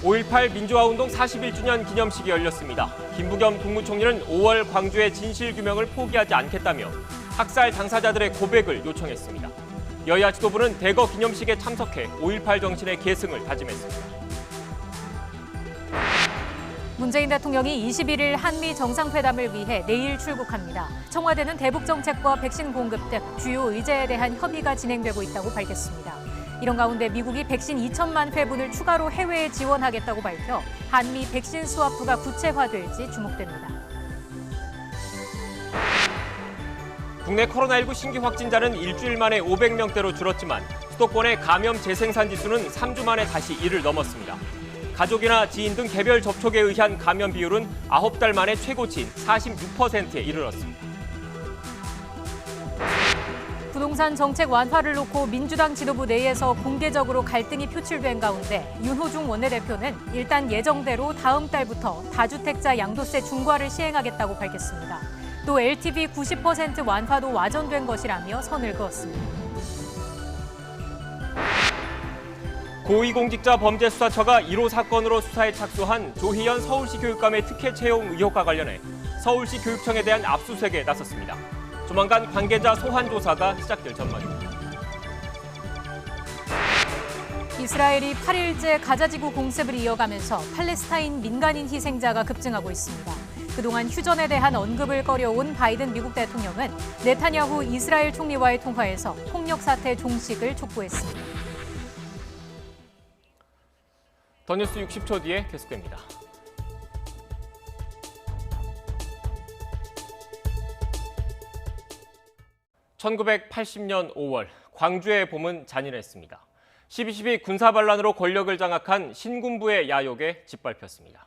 5.18 민주화운동 41주년 기념식이 열렸습니다. 김부겸 국무총리는 5월 광주의 진실규명을 포기하지 않겠다며 학살 당사자들의 고백을 요청했습니다. 여야 지도부는 대거 기념식에 참석해 5.18 정신의 계승을 다짐했습니다. 문재인 대통령이 21일 한미 정상회담을 위해 내일 출국합니다. 청와대는 대북 정책과 백신 공급 등 주요 의제에 대한 협의가 진행되고 있다고 밝혔습니다. 이런 가운데 미국이 백신 2천만 회분을 추가로 해외에 지원하겠다고 밝혀 한미 백신 스와프가 구체화될지 주목됩니다. 국내 코로나19 신규 확진자는 일주일 만에 500명대로 줄었지만 수도권의 감염 재생산 지수는 3주 만에 다시 1을 넘었습니다. 가족이나 지인 등 개별 접촉에 의한 감염 비율은 9달 만에 최고치인 46%에 이르렀습니다. 부동산 정책 완화를 놓고 민주당 지도부 내에서 공개적으로 갈등이 표출된 가운데 윤호중 원내대표는 일단 예정대로 다음 달부터 다주택자 양도세 중과를 시행하겠다고 밝혔습니다. 또 LTV 90% 완화도 와전된 것이라며 선을 그었습니다. 고위공직자 범죄수사처가 1호 사건으로 수사에 착수한 조희연 서울시 교육감의 특혜 채용 의혹과 관련해 서울시 교육청에 대한 압수수색에 나섰습니다. 조만간 관계자 소환 조사가 시작될 전망입니다. 이스라엘이 8일째 가자지구 공습을 이어가면서 팔레스타인 민간인 희생자가 급증하고 있습니다. 그동안 휴전에 대한 언급을 꺼려온 바이든 미국 대통령은 네타냐후 이스라엘 총리와의 통화에서 폭력 사태 종식을 촉구했습니다. 더 뉴스 60초 뒤에 계속됩니다. (1980년 5월) 광주의 봄은 잔인했습니다. 12.12 군사반란으로 권력을 장악한 신군부의 야욕에 짓밟혔습니다.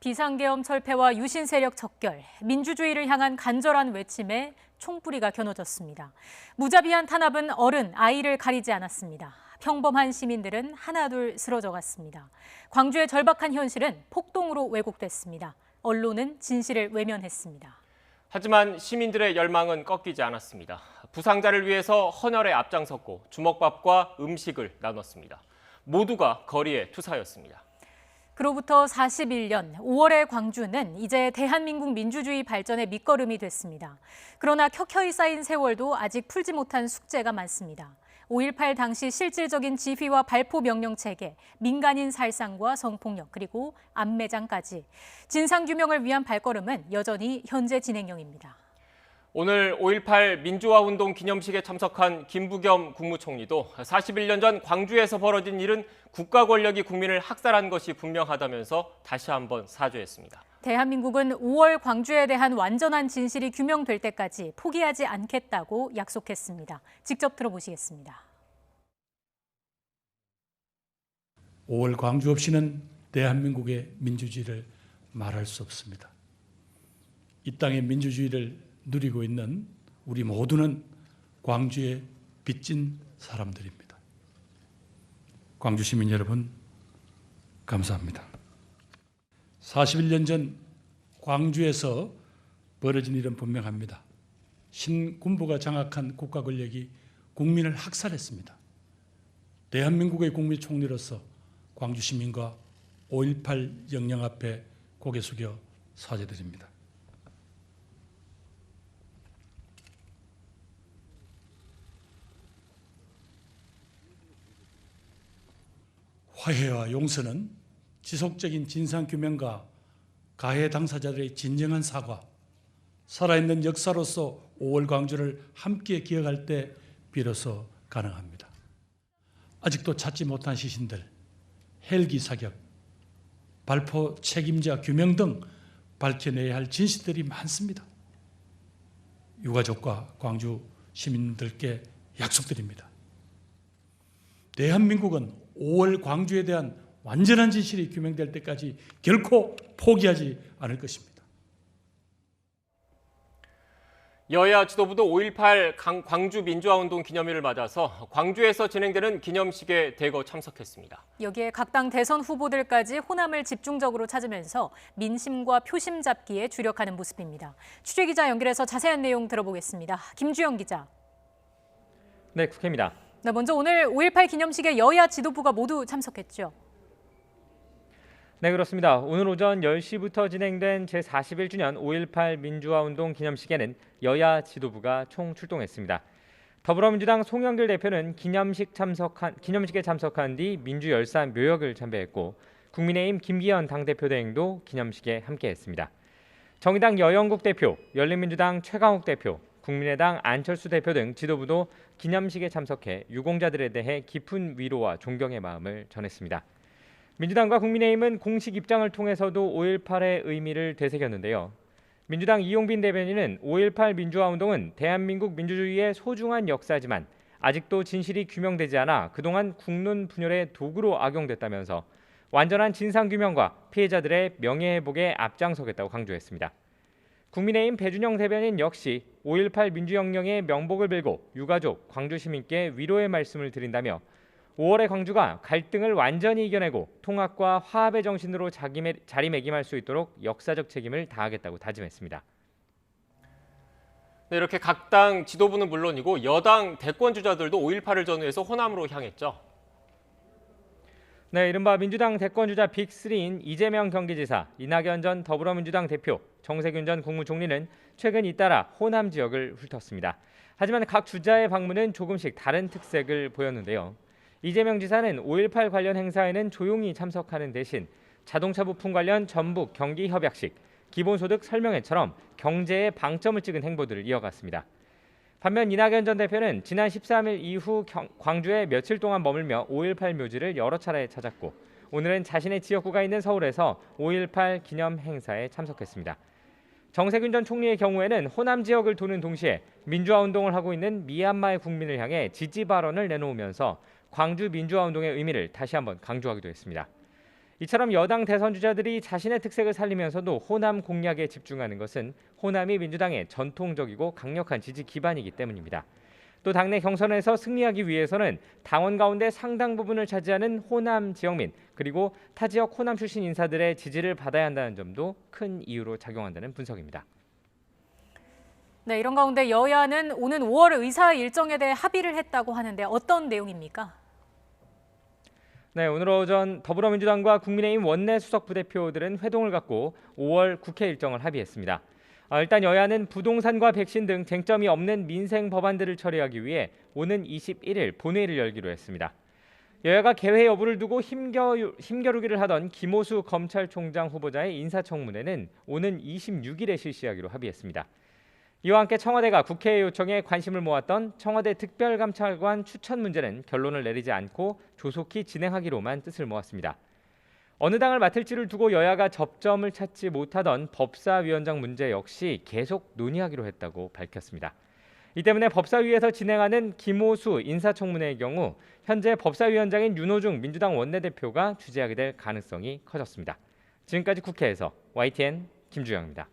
비상계엄 철폐와 유신 세력 척결, 민주주의를 향한 간절한 외침에 총뿌리가 겨눠졌습니다. 무자비한 탄압은 어른, 아이를 가리지 않았습니다. 평범한 시민들은 하나둘 쓰러져갔습니다. 광주의 절박한 현실은 폭동으로 왜곡됐습니다. 언론은 진실을 외면했습니다. 하지만 시민들의 열망은 꺾이지 않았습니다. 부상자를 위해서 헌혈에 앞장섰고 주먹밥과 음식을 나눴습니다. 모두가 거리에 투사였습니다. 그로부터 41년 5월의 광주는 이제 대한민국 민주주의 발전의 밑거름이 됐습니다. 그러나 켜켜이 쌓인 세월도 아직 풀지 못한 숙제가 많습니다. 5.18 당시 실질적인 지휘와 발포 명령 체계, 민간인 살상과 성폭력, 그리고 암매장까지 진상규명을 위한 발걸음은 여전히 현재 진행형입니다. 오늘 5.18 민주화운동 기념식에 참석한 김부겸 국무총리도 41년 전 광주에서 벌어진 일은 국가 권력이 국민을 학살한 것이 분명하다면서 다시 한번 사죄했습니다. 대한민국은 5월 광주에 대한 완전한 진실이 규명될 때까지 포기하지 않겠다고 약속했습니다. 직접 들어보시겠습니다. 5월 광주 없이는 대한민국의 민주주의를 말할 수 없습니다. 이 땅의 민주주의를 누리고 있는 우리 모두는 광주의 빚진 사람들입니다. 광주 시민 여러분, 감사합니다. 41년 전 광주에서 벌어진 일은 분명합니다. 신군부가 장악한 국가 권력이 국민을 학살했습니다. 대한민국의 국무총리로서 광주 시민과 5.18 영령 앞에 고개 숙여 사죄드립니다. 화해와 용서는 지속적인 진상규명과 가해 당사자들의 진정한 사과, 살아있는 역사로서 5월 광주를 함께 기억할 때 비로소 가능합니다. 아직도 찾지 못한 시신들, 헬기 사격, 발포 책임자 규명 등 밝혀내야 할 진실들이 많습니다. 유가족과 광주 시민들께 약속드립니다. 대한민국은 5월 광주에 대한 완전한 진실이 규명될 때까지 결코 포기하지 않을 것입니다. 여야 지도부도 5.18 광주 민주화운동 기념일을 맞아서 광주에서 진행되는 기념식에 대거 참석했습니다. 여기에 각 당 대선 후보들까지 호남을 집중적으로 찾으면서 민심과 표심 잡기에 주력하는 모습입니다. 취재기자 연결해서 자세한 내용 들어보겠습니다. 김주영 기자. 네, 국회입니다. 네, 먼저 오늘 5.18 기념식에 여야 지도부가 모두 참석했죠. 네, 그렇습니다. 오늘 오전 10시부터 진행된 제41주년 5.18 민주화운동 기념식에는 여야 지도부가 총 출동했습니다. 더불어민주당 송영길 대표는 기념식에 참석한 뒤 민주열사 묘역을 참배했고 국민의힘 김기현 당대표 대행도 기념식에 함께했습니다. 정의당 여영국 대표, 열린민주당 최강욱 대표, 국민의당 안철수 대표 등 지도부도 기념식에 참석해 유공자들에 대해 깊은 위로와 존경의 마음을 전했습니다. 민주당과 국민의힘은 공식 입장을 통해서도 5.18의 의미를 되새겼는데요. 민주당 이용빈 대변인은 5.18 민주화운동은 대한민국 민주주의의 소중한 역사지만 아직도 진실이 규명되지 않아 그동안 국론 분열의 도구로 악용됐다면서 완전한 진상규명과 피해자들의 명예회복에 앞장서겠다고 강조했습니다. 국민의힘 배준영 대변인 역시 5.18 민주혁명의 명복을 빌고 유가족, 광주 시민께 위로의 말씀을 드린다며 5월의 광주가 갈등을 완전히 이겨내고 통합과 화합의 정신으로 자리매김할 수 있도록 역사적 책임을 다하겠다고 다짐했습니다. 네, 이렇게 각 당 지도부는 물론이고 여당 대권 주자들도 5.18을 전후해서 호남으로 향했죠. 네, 이른바 민주당 대권 주자 빅3인 이재명 경기지사, 이낙연 전 더불어민주당 대표, 정세균 전 국무총리는 최근 잇따라 호남 지역을 훑었습니다. 하지만 각 주자의 방문은 조금씩 다른 특색을 보였는데요. 이재명 지사는 5.18 관련 행사에는 조용히 참석하는 대신 자동차 부품 관련 전북 경기 협약식, 기본소득 설명회처럼 경제에 방점을 찍은 행보들을 이어갔습니다. 반면 이낙연 전 대표는 지난 13일 이후 광주에 며칠 동안 머물며 5.18 묘지를 여러 차례 찾았고 오늘은 자신의 지역구가 있는 서울에서 5.18 기념 행사에 참석했습니다. 정세균 전 총리의 경우에는 호남 지역을 도는 동시에 민주화운동을 하고 있는 미얀마의 국민을 향해 지지 발언을 내놓으면서 광주 민주화운동의 의미를 다시 한번 강조하기도 했습니다. 이처럼 여당 대선 주자들이 자신의 특색을 살리면서도 호남 공략에 집중하는 것은 호남이 민주당의 전통적이고 강력한 지지 기반이기 때문입니다. 또 당내 경선에서 승리하기 위해서는 당원 가운데 상당 부분을 차지하는 호남 지역민 그리고 타 지역 호남 출신 인사들의 지지를 받아야 한다는 점도 큰 이유로 작용한다는 분석입니다. 네, 이런 가운데 여야는 오는 5월 의사 일정에 대해 합의를 했다고 하는데 어떤 내용입니까? 네, 오늘 오전 더불어민주당과 국민의힘 원내 수석 부대표들은 회동을 갖고 5월 국회 일정을 합의했습니다. 일단 여야는 부동산과 백신 등 쟁점이 없는 민생 법안들을 처리하기 위해 오는 21일 본회의를 열기로 했습니다. 여야가 개회 여부를 두고 힘겨루기를 하던 김오수 검찰총장 후보자의 인사청문회는 오는 26일에 실시하기로 합의했습니다. 이와 함께 청와대가 국회에 요청해 관심을 모았던 청와대 특별감찰관 추천 문제는 결론을 내리지 않고 조속히 진행하기로만 뜻을 모았습니다. 어느 당을 맡을지를 두고 여야가 접점을 찾지 못하던 법사위원장 문제 역시 계속 논의하기로 했다고 밝혔습니다. 이 때문에 법사위에서 진행하는 김오수 인사청문회의 경우 현재 법사위원장인 윤호중 민주당 원내대표가 주재하게 될 가능성이 커졌습니다. 지금까지 국회에서 YTN 김주영입니다.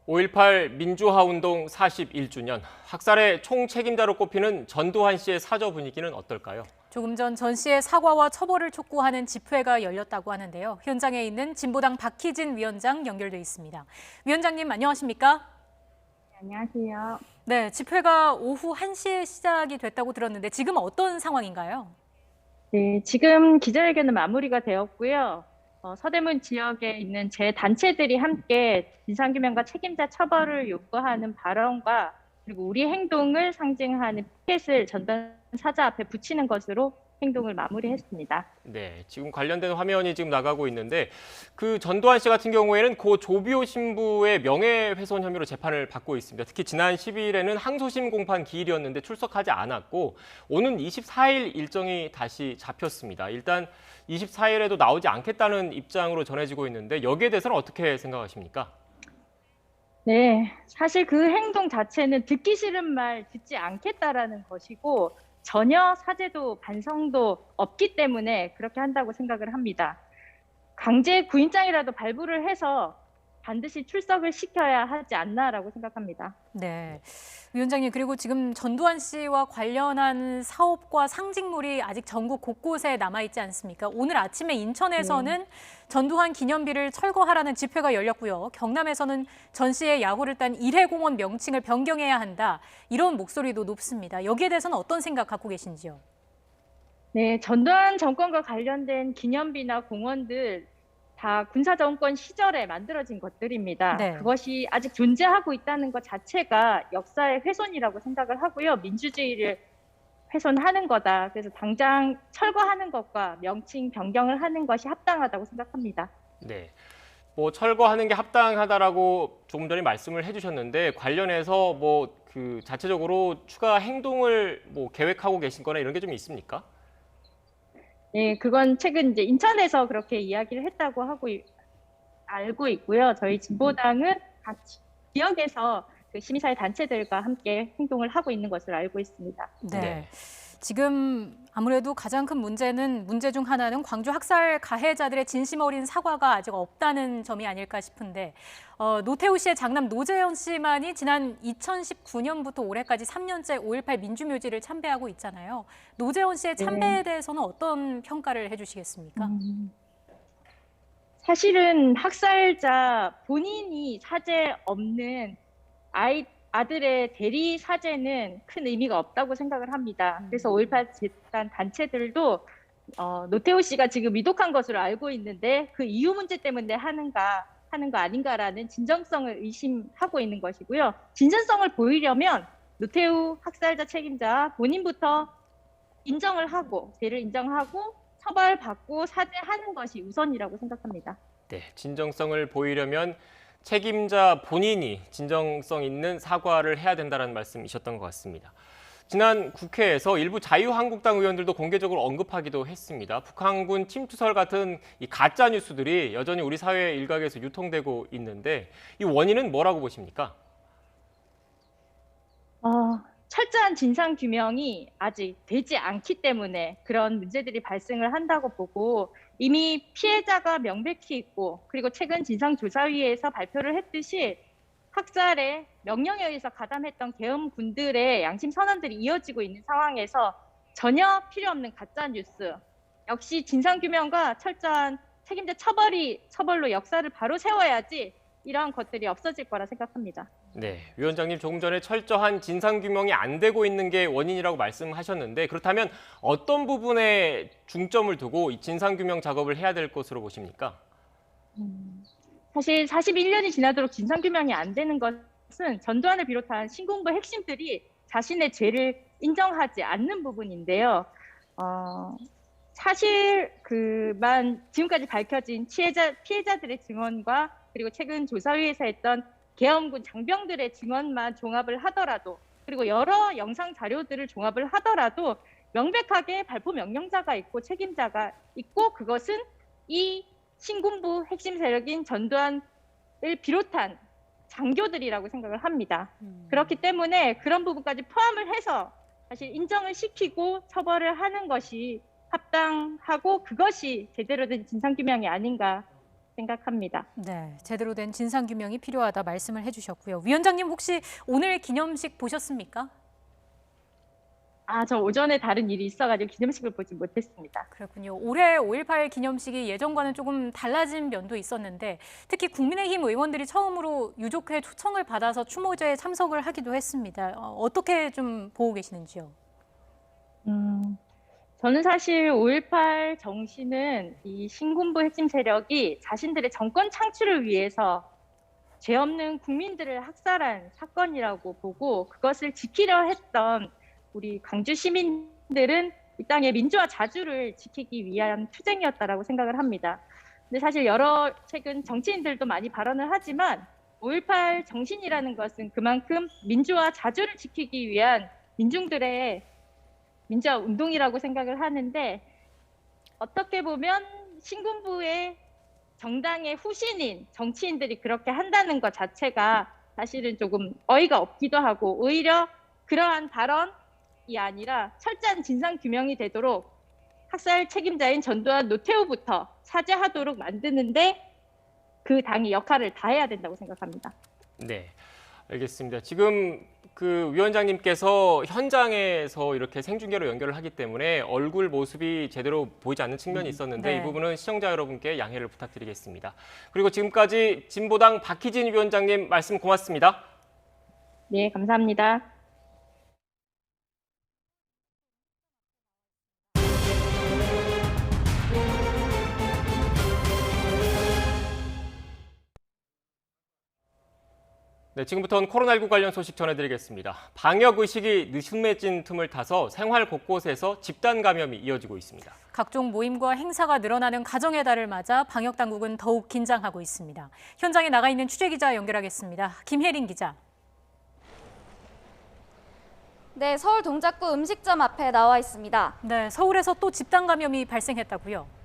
5.18 민주화운동 41주년, 학살의 총책임자로 꼽히는 전두환 씨의 사저 분위기는 어떨까요? 조금 전 씨의 사과와 처벌을 촉구하는 집회가 열렸다고 하는데요. 현장에 있는 진보당 박희진 위원장 연결돼 있습니다. 위원장님 안녕하십니까? 안녕하세요. 네, 집회가 오후 1시에 시작이 됐다고 들었는데 지금 어떤 상황인가요? 네, 지금 기자회견은 마무리가 되었고요. 서대문 지역에 있는 제 단체들이 함께 진상규명과 책임자 처벌을 요구하는 발언과 그리고 우리 행동을 상징하는 피켓을 전두환 사자 앞에 붙이는 것으로 행동을 마무리했습니다. 네, 지금 관련된 화면이 지금 나가고 있는데 그 전두환 씨 같은 경우에는 고 조비오 신부의 명예훼손 혐의로 재판을 받고 있습니다. 특히 지난 12일에는 항소심 공판 기일이었는데 출석하지 않았고 오는 24일 일정이 다시 잡혔습니다. 일단 24일에도 나오지 않겠다는 입장으로 전해지고 있는데 여기에 대해서는 어떻게 생각하십니까? 네, 사실 그 행동 자체는 듣기 싫은 말 듣지 않겠다라는 것이고 전혀 사죄도 반성도 없기 때문에 그렇게 한다고 생각을 합니다. 강제 구인장이라도 발부를 해서 반드시 출석을 시켜야 하지 않나라고 생각합니다. 네, 위원장님 그리고 지금 전두환 씨와 관련한 사업과 상징물이 아직 전국 곳곳에 남아있지 않습니까? 오늘 아침에 인천에서는 전두환 기념비를 철거하라는 집회가 열렸고요. 경남에서는 전 씨의 야호를 딴 일회공원 명칭을 변경해야 한다. 이런 목소리도 높습니다. 여기에 대해서는 어떤 생각 갖고 계신지요? 네, 전두환 정권과 관련된 기념비나 공원들 다 군사정권 시절에 만들어진 것들입니다. 네. 그것이 아직 존재하고 있다는 것 자체가 역사의 훼손이라고 생각을 하고요. 민주주의를 훼손하는 거다. 그래서 당장 철거하는 것과 명칭 변경을 하는 것이 합당하다고 생각합니다. 네. 뭐 철거하는 게 합당하다라고 조금 전에 말씀을 해주셨는데 관련해서 뭐 그 자체적으로 추가 행동을 뭐 계획하고 계신 거나 이런 게 좀 있습니까? 네, 그건 최근 이제 인천에서 그렇게 이야기를 했다고 알고 있고요. 저희 진보당은 각 지역에서 그 시민사회 단체들과 함께 행동을 하고 있는 것으로 알고 있습니다. 네. 네. 지금 아무래도 가장 큰 문제 중 하나는 광주 학살 가해자들의 진심 어린 사과가 아직 없다는 점이 아닐까 싶은데 노태우 씨의 장남 노재현 씨만이 지난 2019년부터 올해까지 3년째 5.18 민주묘지를 참배하고 있잖아요. 노재현 씨의 참배에 대해서는 어떤 평가를 해주시겠습니까? 사실은 학살자 본인이 사죄 없는 아들의 대리 사죄는 큰 의미가 없다고 생각을 합니다. 그래서 5.18 재단 단체들도 노태우 씨가 지금 위독한 것으로 알고 있는데 그 이유 문제 때문에 하는 거 아닌가라는 진정성을 의심하고 있는 것이고요. 진정성을 보이려면 노태우 학살자 책임자 본인부터 인정을 하고 죄를 인정하고 처벌받고 사죄하는 것이 우선이라고 생각합니다. 네, 진정성을 보이려면 책임자 본인이 진정성 있는 사과를 해야 된다는 말씀이셨던 것 같습니다. 지난 국회에서 일부 자유한국당 의원들도 공개적으로 언급하기도 했습니다. 북한군 침투설 같은 이 가짜 뉴스들이 여전히 우리 사회 일각에서 유통되고 있는데 이 원인은 뭐라고 보십니까? 철저한 진상 규명이 아직 되지 않기 때문에 그런 문제들이 발생을 한다고 보고 이미 피해자가 명백히 있고 그리고 최근 진상조사위에서 발표를 했듯이 학살에 명령에 의해서 가담했던 계엄군들의 양심 선언들이 이어지고 있는 상황에서 전혀 필요 없는 가짜 뉴스 역시 진상 규명과 철저한 책임자 처벌로 역사를 바로 세워야지 이러한 것들이 없어질 거라 생각합니다. 네, 위원장님 조금 전에 철저한 진상규명이 안 되고 있는 게 원인이라고 말씀하셨는데 그렇다면 어떤 부분에 중점을 두고 이 진상규명 작업을 해야 될 것으로 보십니까? 사실 41년이 지나도록 진상규명이 안 되는 것은 전두환을 비롯한 신군부 핵심들이 자신의 죄를 인정하지 않는 부분인데요. 사실 지금까지 밝혀진 피해자들의 증언과 그리고 최근 조사위에서 했던 계엄군 장병들의 증언만 종합을 하더라도 그리고 여러 영상 자료들을 종합을 하더라도 명백하게 발포 명령자가 있고 책임자가 있고 그것은 이 신군부 핵심 세력인 전두환을 비롯한 장교들이라고 생각을 합니다. 그렇기 때문에 그런 부분까지 포함을 해서 사실 인정을 시키고 처벌을 하는 것이 합당하고 그것이 제대로 된 진상규명이 아닌가 생각합니다. 네, 제대로 된 진상규명이 필요하다 말씀을 해주셨고요. 위원장님 혹시 오늘 기념식 보셨습니까? 저 오전에 다른 일이 있어가지고 기념식을 보지 못했습니다. 그렇군요. 올해 5.18 기념식이 예전과는 조금 달라진 면도 있었는데 특히 국민의힘 의원들이 처음으로 유족회 초청을 받아서 추모제에 참석을 하기도 했습니다. 어떻게 좀 보고 계시는지요? 저는 사실 5.18 정신은 이 신군부 핵심 세력이 자신들의 정권 창출을 위해서 죄 없는 국민들을 학살한 사건이라고 보고 그것을 지키려 했던 우리 광주 시민들은 이 땅의 민주화 자주를 지키기 위한 투쟁이었다라고 생각을 합니다. 근데 사실 여러 최근 정치인들도 많이 발언을 하지만 5.18 정신이라는 것은 그만큼 민주화 자주를 지키기 위한 민중들의 민주화 운동이라고 생각을 하는데 어떻게 보면 신군부의 정당의 후신인 정치인들이 그렇게 한다는 것 자체가 사실은 조금 어이가 없기도 하고 오히려 그러한 발언이 아니라 철저한 진상 규명이 되도록 학살 책임자인 전두환 노태우부터 사죄하도록 만드는데 그 당이 역할을 다해야 된다고 생각합니다. 네, 알겠습니다. 지금 그 위원장님께서 현장에서 이렇게 생중계로 연결을 하기 때문에 얼굴 모습이 제대로 보이지 않는 측면이 있었는데 네. 이 부분은 시청자 여러분께 양해를 부탁드리겠습니다. 그리고 지금까지 진보당 박희진 위원장님 말씀 고맙습니다. 네, 감사합니다. 네, 지금부터는 코로나19 관련 소식 전해드리겠습니다. 방역 의식이 느슨해진 틈을 타서 생활 곳곳에서 집단 감염이 이어지고 있습니다. 각종 모임과 행사가 늘어나는 가정의 달을 맞아 방역 당국은 더욱 긴장하고 있습니다. 현장에 나가 있는 취재기자 연결하겠습니다. 김혜린 기자. 네, 서울 동작구 음식점 앞에 나와 있습니다. 네, 서울에서 또 집단 감염이 발생했다고요?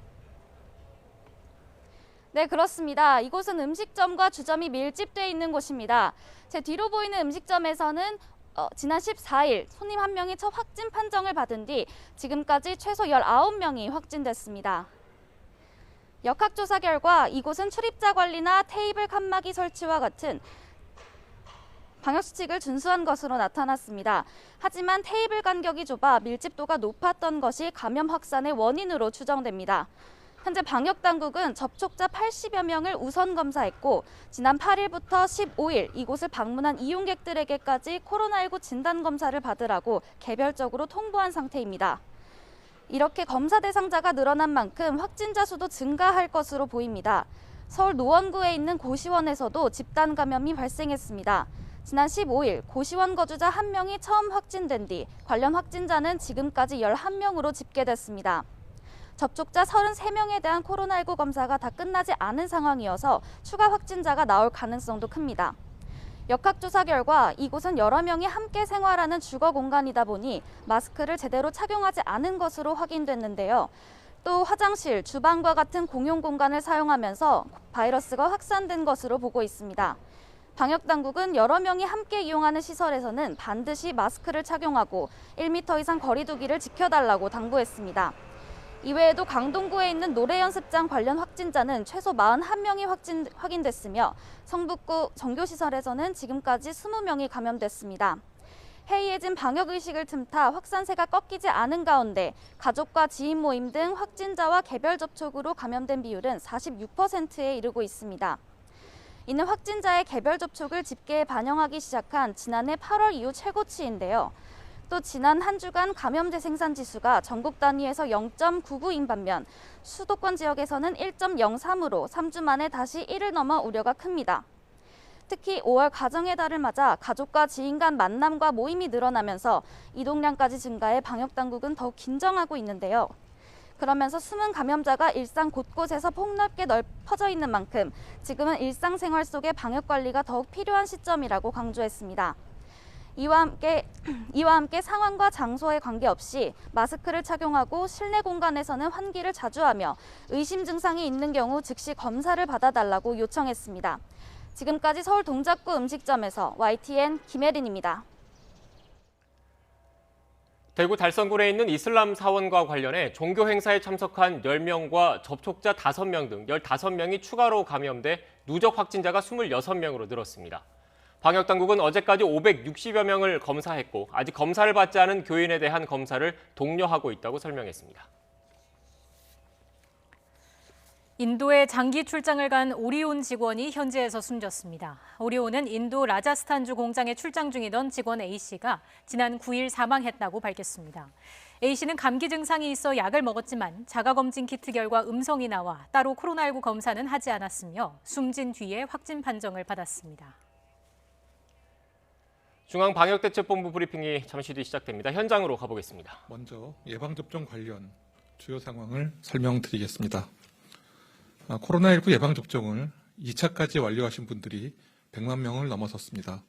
네, 그렇습니다. 이곳은 음식점과 주점이 밀집돼 있는 곳입니다. 제 뒤로 보이는 음식점에서는 지난 14일 손님 한 명이 첫 확진 판정을 받은 뒤 지금까지 최소 19명이 확진됐습니다. 역학조사 결과 이곳은 출입자 관리나 테이블 칸막이 설치와 같은 방역수칙을 준수한 것으로 나타났습니다. 하지만 테이블 간격이 좁아 밀집도가 높았던 것이 감염 확산의 원인으로 추정됩니다. 현재 방역당국은 접촉자 80여 명을 우선 검사했고 지난 8일부터 15일 이곳을 방문한 이용객들에게까지 코로나19 진단검사를 받으라고 개별적으로 통보한 상태입니다. 이렇게 검사 대상자가 늘어난 만큼 확진자 수도 증가할 것으로 보입니다. 서울 노원구에 있는 고시원에서도 집단 감염이 발생했습니다. 지난 15일 고시원 거주자 1명이 처음 확진된 뒤 관련 확진자는 지금까지 11명으로 집계됐습니다. 접촉자 33명에 대한 코로나19 검사가 다 끝나지 않은 상황이어서 추가 확진자가 나올 가능성도 큽니다. 역학조사 결과 이곳은 여러 명이 함께 생활하는 주거 공간이다 보니 마스크를 제대로 착용하지 않은 것으로 확인됐는데요. 또 화장실, 주방과 같은 공용 공간을 사용하면서 바이러스가 확산된 것으로 보고 있습니다. 방역당국은 여러 명이 함께 이용하는 시설에서는 반드시 마스크를 착용하고 1m 이상 거리 두기를 지켜달라고 당부했습니다. 이외에도 강동구에 있는 노래연습장 관련 확진자는 최소 41명이 확인됐으며 성북구 정교시설에서는 지금까지 20명이 감염됐습니다. 해이해진 방역의식을 틈타 확산세가 꺾이지 않은 가운데 가족과 지인 모임 등 확진자와 개별 접촉으로 감염된 비율은 46%에 이르고 있습니다. 이는 확진자의 개별 접촉을 집계에 반영하기 시작한 지난해 8월 이후 최고치인데요. 또 지난 한 주간 감염 재생산 지수가 전국 단위에서 0.99인 반면 수도권 지역에서는 1.03으로 3주 만에 다시 1을 넘어 우려가 큽니다. 특히 5월 가정의 달을 맞아 가족과 지인 간 만남과 모임이 늘어나면서 이동량까지 증가해 방역당국은 더욱 긴장하고 있는데요. 그러면서 숨은 감염자가 일상 곳곳에서 폭넓게 퍼져 있는 만큼 지금은 일상생활 속의 방역관리가 더욱 필요한 시점이라고 강조했습니다. 이와 함께 상황과 장소에 관계없이 마스크를 착용하고 실내 공간에서는 환기를 자주 하며 의심 증상이 있는 경우 즉시 검사를 받아달라고 요청했습니다. 지금까지 서울 동작구 음식점에서 YTN 김혜린입니다. 대구 달성군에 있는 이슬람 사원과 관련해 종교 행사에 참석한 10명과 접촉자 5명 등 15명이 추가로 감염돼 누적 확진자가 26명으로 늘었습니다. 방역당국은 어제까지 560여 명을 검사했고 아직 검사를 받지 않은 교인에 대한 검사를 독려하고 있다고 설명했습니다. 인도에 장기 출장을 간 오리온 직원이 현지에서 숨졌습니다. 오리온은 인도 라자스탄주 공장에 출장 중이던 직원 A씨가 지난 9일 사망했다고 밝혔습니다. A씨는 감기 증상이 있어 약을 먹었지만 자가검진 키트 결과 음성이 나와 따로 코로나19 검사는 하지 않았으며 숨진 뒤에 확진 판정을 받았습니다. 중앙방역대책본부 브리핑이 잠시 뒤 시작됩니다. 현장으로 가보겠습니다. 먼저 예방접종 관련 주요 상황을 설명드리겠습니다. 코로나19 예방접종을 2차까지 완료하신 분들이 100만 명을 넘어섰습니다.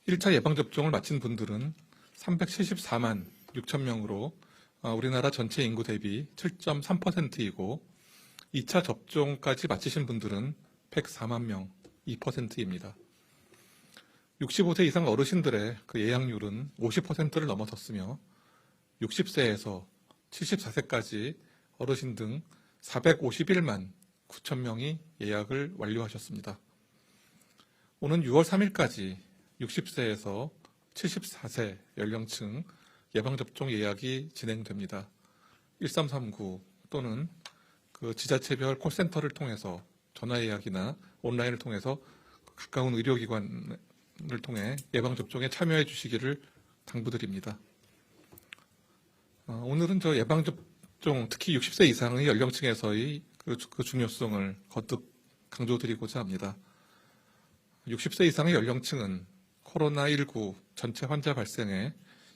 1차 예방접종을 마친 분들은 374만 6천 명으로 우리나라 전체 인구 대비 7.3%이고 2차 접종까지 마치신 분들은 104만 명, 2%입니다. 65세 이상 어르신들의 그 예약률은 50%를 넘어섰으며 60세에서 74세까지 어르신 등 451만 9천 명이 예약을 완료하셨습니다. 오는 6월 3일까지 60세에서 74세 연령층 예방접종 예약이 진행됩니다. 1339 또는 그 지자체별 콜센터를 통해서 전화 예약이나 온라인을 통해서 가까운 의료기관을 통해 예방접종에 참여해 주시기를 당부드립니다. 오늘은 저 예방접종, 특히 60세 이상의 연령층에서의 그 중요성을 거듭 강조드리고자 합니다. 60세 이상의 연령층은 코로나19 전체 환자 발생의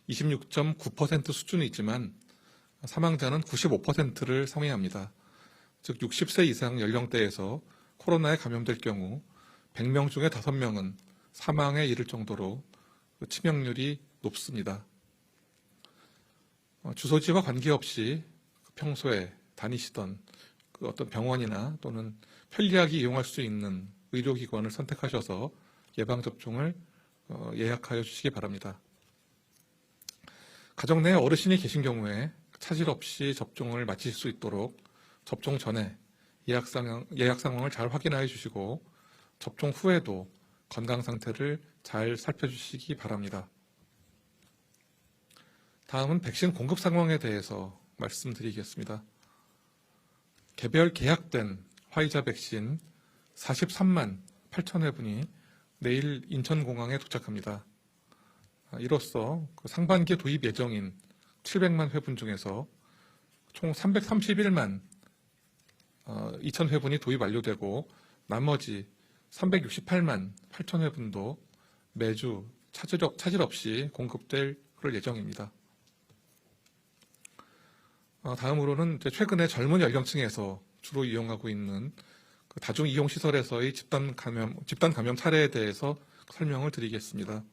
26.9% 수준이지만 사망자는 95%를 상회합니다. 즉 60세 이상 연령대에서 코로나에 감염될 경우 100명 중에 5명은 사망에 이를 정도로 치명률이 높습니다. 주소지와 관계없이 평소에 다니시던 그 어떤 병원이나 또는 편리하게 이용할 수 있는 의료기관을 선택하셔서 예방접종을 예약하여 주시기 바랍니다. 가정 내에 어르신이 계신 경우에 차질 없이 접종을 마칠 수 있도록 접종 전에 예약 상황을 잘 확인하여 주시고 접종 후에도 건강 상태를 잘 살펴주시기 바랍니다. 다음은 백신 공급 상황에 대해서 말씀드리겠습니다. 개별 계약된 화이자 백신 43만 8천 회분이 내일 인천공항에 도착합니다. 이로써 상반기에 도입 예정인 700만 회분 중에서 총 331만 2천 회분이 도입 완료되고 나머지 368만 8천 회분도 매주 차질 없이 공급될 그럴 예정입니다. 다음으로는 최근에 젊은 연령층에서 주로 이용하고 있는 다중 이용 시설에서의 집단 감염 사례에 대해서 설명을 드리겠습니다.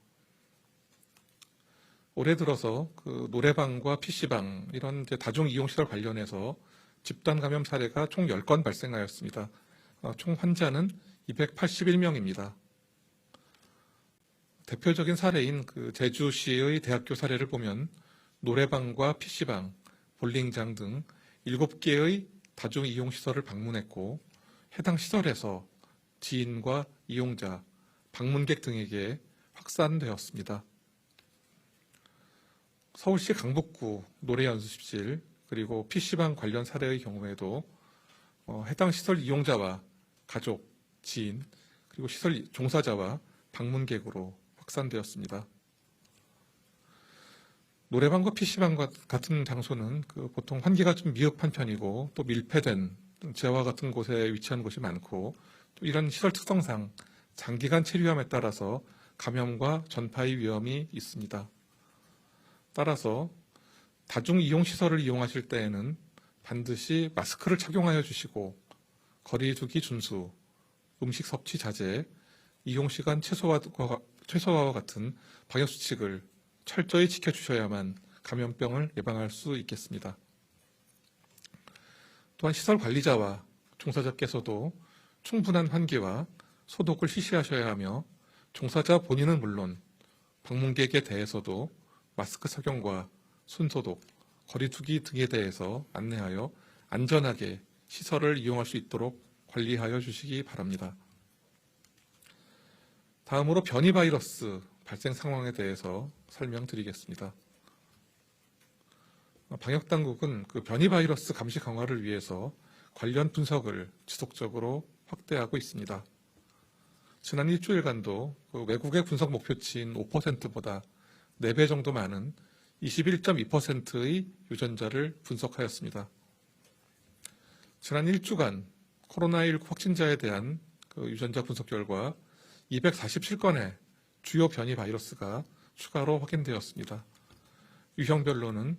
올해 들어서 노래방과 PC방 이런 다중 이용 시설 관련해서 집단 감염 사례가 총 10건 발생하였습니다. 총 환자는 281명입니다. 대표적인 사례인 제주시의 대학교 사례를 보면 노래방과 PC방, 볼링장 등 7개의 다중 이용 시설을 방문했고 해당 시설에서 지인과 이용자, 방문객 등에게 확산되었습니다. 서울시 강북구 노래연습실 그리고 PC방 관련 사례의 경우에도 해당 시설 이용자와 가족, 지인 그리고 시설 종사자와 방문객으로 확산되었습니다. 노래방과 PC방 같은 장소는 보통 환기가 좀 미흡한 편이고 또 밀폐된 제와 같은 곳에 위치한 곳이 많고 또 이런 시설 특성상 장기간 체류함에 따라서 감염과 전파의 위험이 있습니다. 따라서 다중 이용 시설을 이용하실 때에는 반드시 마스크를 착용하여 주시고 거리 두기 준수, 음식 섭취 자제, 이용 시간 최소화와 같은 방역 수칙을 철저히 지켜주셔야만 감염병을 예방할 수 있겠습니다. 또한 시설 관리자와 종사자께서도 충분한 환기와 소독을 실시하셔야 하며 종사자 본인은 물론 방문객에 대해서도 마스크 착용과 손소독, 거리 두기 등에 대해서 안내하여 안전하게 시설을 이용할 수 있도록 관리하여 주시기 바랍니다. 다음으로 변이 바이러스 발생 상황에 대해서 설명드리겠습니다. 방역당국은 변이 바이러스 감시 강화를 위해서 관련 분석을 지속적으로 확대하고 있습니다. 지난 일주일간도 외국의 분석 목표치인 5%보다 4배 정도 많은 21.2%의 유전자를 분석하였습니다. 지난 1주간 코로나19 확진자에 대한 유전자 분석 결과 247건의 주요 변이 바이러스가 추가로 확인되었습니다. 유형별로는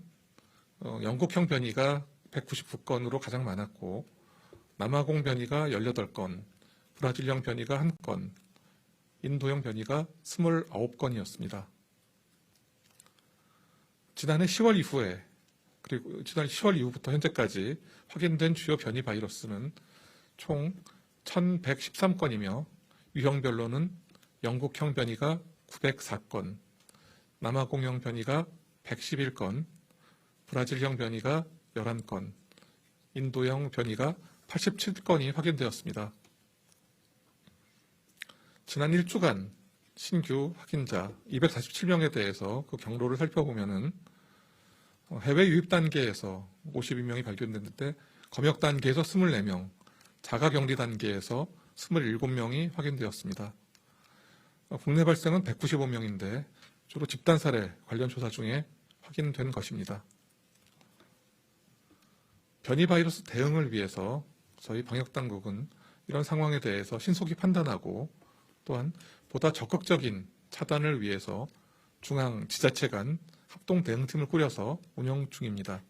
영국형 변이가 199건으로 가장 많았고 남아공 변이가 18건, 브라질형 변이가 1건, 인도형 변이가 29건이었습니다. 지난해 10월 이후에 그리고 지난 10월 이후부터 현재까지 확인된 주요 변이 바이러스는 총 1113건이며 유형별로는 영국형 변이가 904건, 남아공형 변이가 111건, 브라질형 변이가 11건, 인도형 변이가 87건이 확인되었습니다. 지난 1주간 신규 확진자 247명에 대해서 경로를 살펴보면은 해외 유입 단계에서 52명이 발견됐는데 검역 단계에서 24명, 자가격리 단계에서 27명이 확인되었습니다. 국내 발생은 195명인데 주로 집단 사례 관련 조사 중에 확인된 것입니다. 변이 바이러스 대응을 위해서 저희 방역당국은 이런 상황에 대해서 신속히 판단하고 또한 보다 적극적인 차단을 위해서 중앙 지자체 간 합동 대응팀을 꾸려서 운영 중입니다.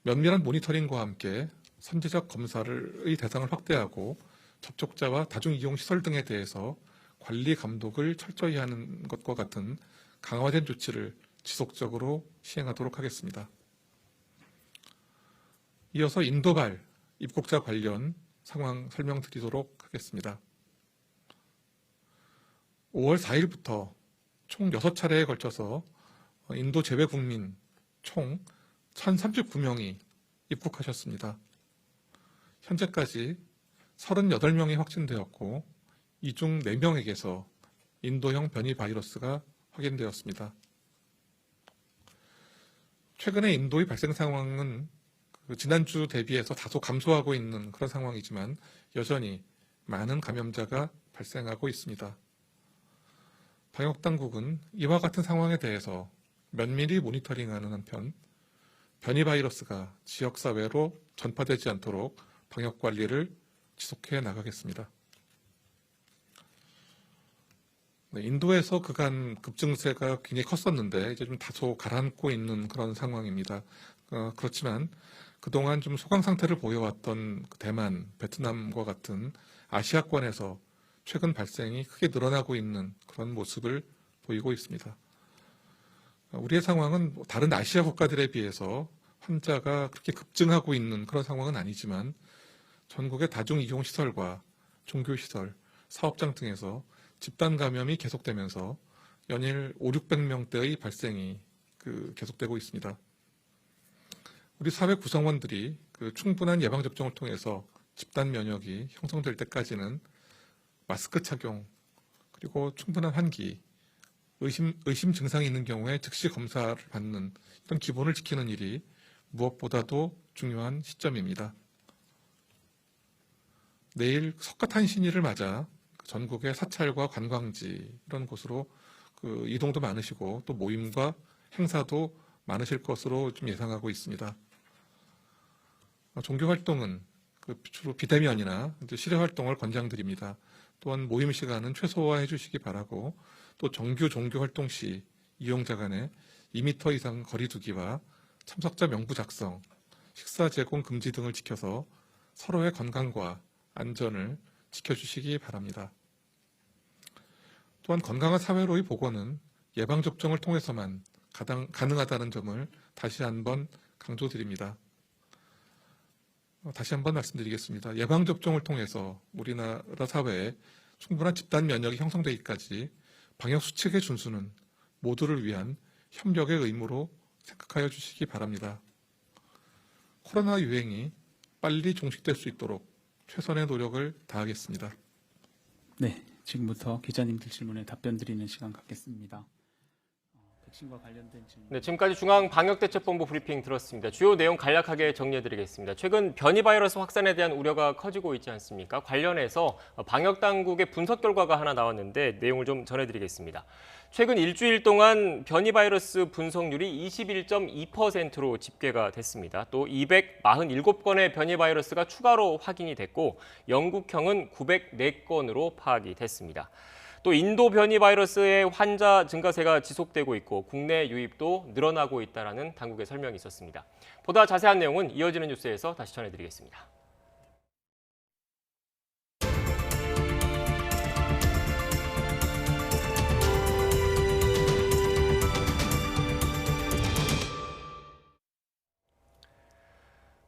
면밀한 모니터링과 함께 선제적 검사의 대상을 확대하고 접촉자와 다중이용시설 등에 대해서 관리 감독을 철저히 하는 것과 같은 강화된 조치를 지속적으로 시행하도록 하겠습니다. 이어서 인도발 입국자 관련 상황 설명드리도록 하겠습니다. 5월 4일부터 총 6차례에 걸쳐서 인도 제외 국민 총 1,039명이 입국하셨습니다. 현재까지 38명이 확진되었고 이 중 4명에게서 인도형 변이 바이러스가 확인되었습니다. 최근에 인도의 발생 상황은 지난주 대비해서 다소 감소하고 있는 그런 상황이지만 여전히 많은 감염자가 발생하고 있습니다. 방역당국은 이와 같은 상황에 대해서 면밀히 모니터링하는 한편 변이 바이러스가 지역사회로 전파되지 않도록 방역관리를 지속해 나가겠습니다. 인도에서 그간 급증세가 굉장히 컸었는데 이제 좀 다소 가라앉고 있는 그런 상황입니다. 그렇지만 그동안 좀 소강 상태를 보여왔던 대만, 베트남과 같은 아시아권에서 최근 발생이 크게 늘어나고 있는 그런 모습을 보이고 있습니다. 우리의 상황은 다른 아시아 국가들에 비해서 환자가 그렇게 급증하고 있는 그런 상황은 아니지만 전국의 다중이용시설과 종교시설, 사업장 등에서 집단 감염이 계속되면서 연일 500~600명대의 발생이 계속되고 있습니다. 우리 사회 구성원들이 충분한 예방접종을 통해서 집단 면역이 형성될 때까지는 마스크 착용, 그리고 충분한 환기, 의심 증상이 있는 경우에 즉시 검사를 받는 이런 기본을 지키는 일이 무엇보다도 중요한 시점입니다. 내일 석가탄신일을 맞아 전국의 사찰과 관광지 이런 곳으로 이동도 많으시고 또 모임과 행사도 많으실 것으로 좀 예상하고 있습니다. 종교 활동은 주로 비대면이나 실외 활동을 권장드립니다. 또한 모임 시간은 최소화해 주시기 바라고 또 정규 종교 활동 시 이용자 간에 2m 이상 거리 두기와 참석자 명부 작성, 식사 제공 금지 등을 지켜서 서로의 건강과 안전을 지켜주시기 바랍니다. 또한 건강한 사회로의 복원은 예방접종을 통해서만 가능하다는 점을 다시 한번 강조드립니다. 다시 한번 말씀드리겠습니다. 예방접종을 통해서 우리나라 사회에 충분한 집단 면역이 형성되기까지 방역수칙의 준수는 모두를 위한 협력의 의무로 생각하여 주시기 바랍니다. 코로나 유행이 빨리 종식될 수 있도록 최선의 노력을 다하겠습니다. 네, 지금부터 기자님들 질문에 답변 드리는 시간 갖겠습니다. 백신과 관련된 질문. 네, 지금까지 중앙방역대책본부 브리핑 들었습니다. 주요 내용 간략하게 정리해드리겠습니다. 최근 변이 바이러스 확산에 대한 우려가 커지고 있지 않습니까? 관련해서 방역당국의 분석 결과가 하나 나왔는데 내용을 좀 전해드리겠습니다. 최근 일주일 동안 변이 바이러스 분석률이 21.2%로 집계가 됐습니다. 또 247건의 변이 바이러스가 추가로 확인이 됐고 영국형은 904건으로 파악이 됐습니다. 또 인도 변이 바이러스의 환자 증가세가 지속되고 있고 국내 유입도 늘어나고 있다는 당국의 설명이 있었습니다. 보다 자세한 내용은 이어지는 뉴스에서 다시 전해드리겠습니다.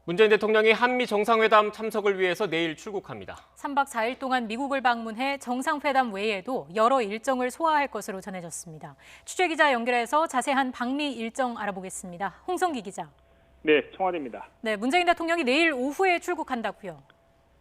문재인 대통령이 한미 정상회담 참석을 위해서 내일 출국합니다. 3박 4일 동안 미국을 방문해 정상회담 외에도 여러 일정을 소화할 것으로 전해졌습니다. 취재기자 연결해서 자세한 방미 일정 알아보겠습니다. 홍성기 기자. 네, 청와대입니다. 네, 문재인 대통령이 내일 오후에 출국한다고요.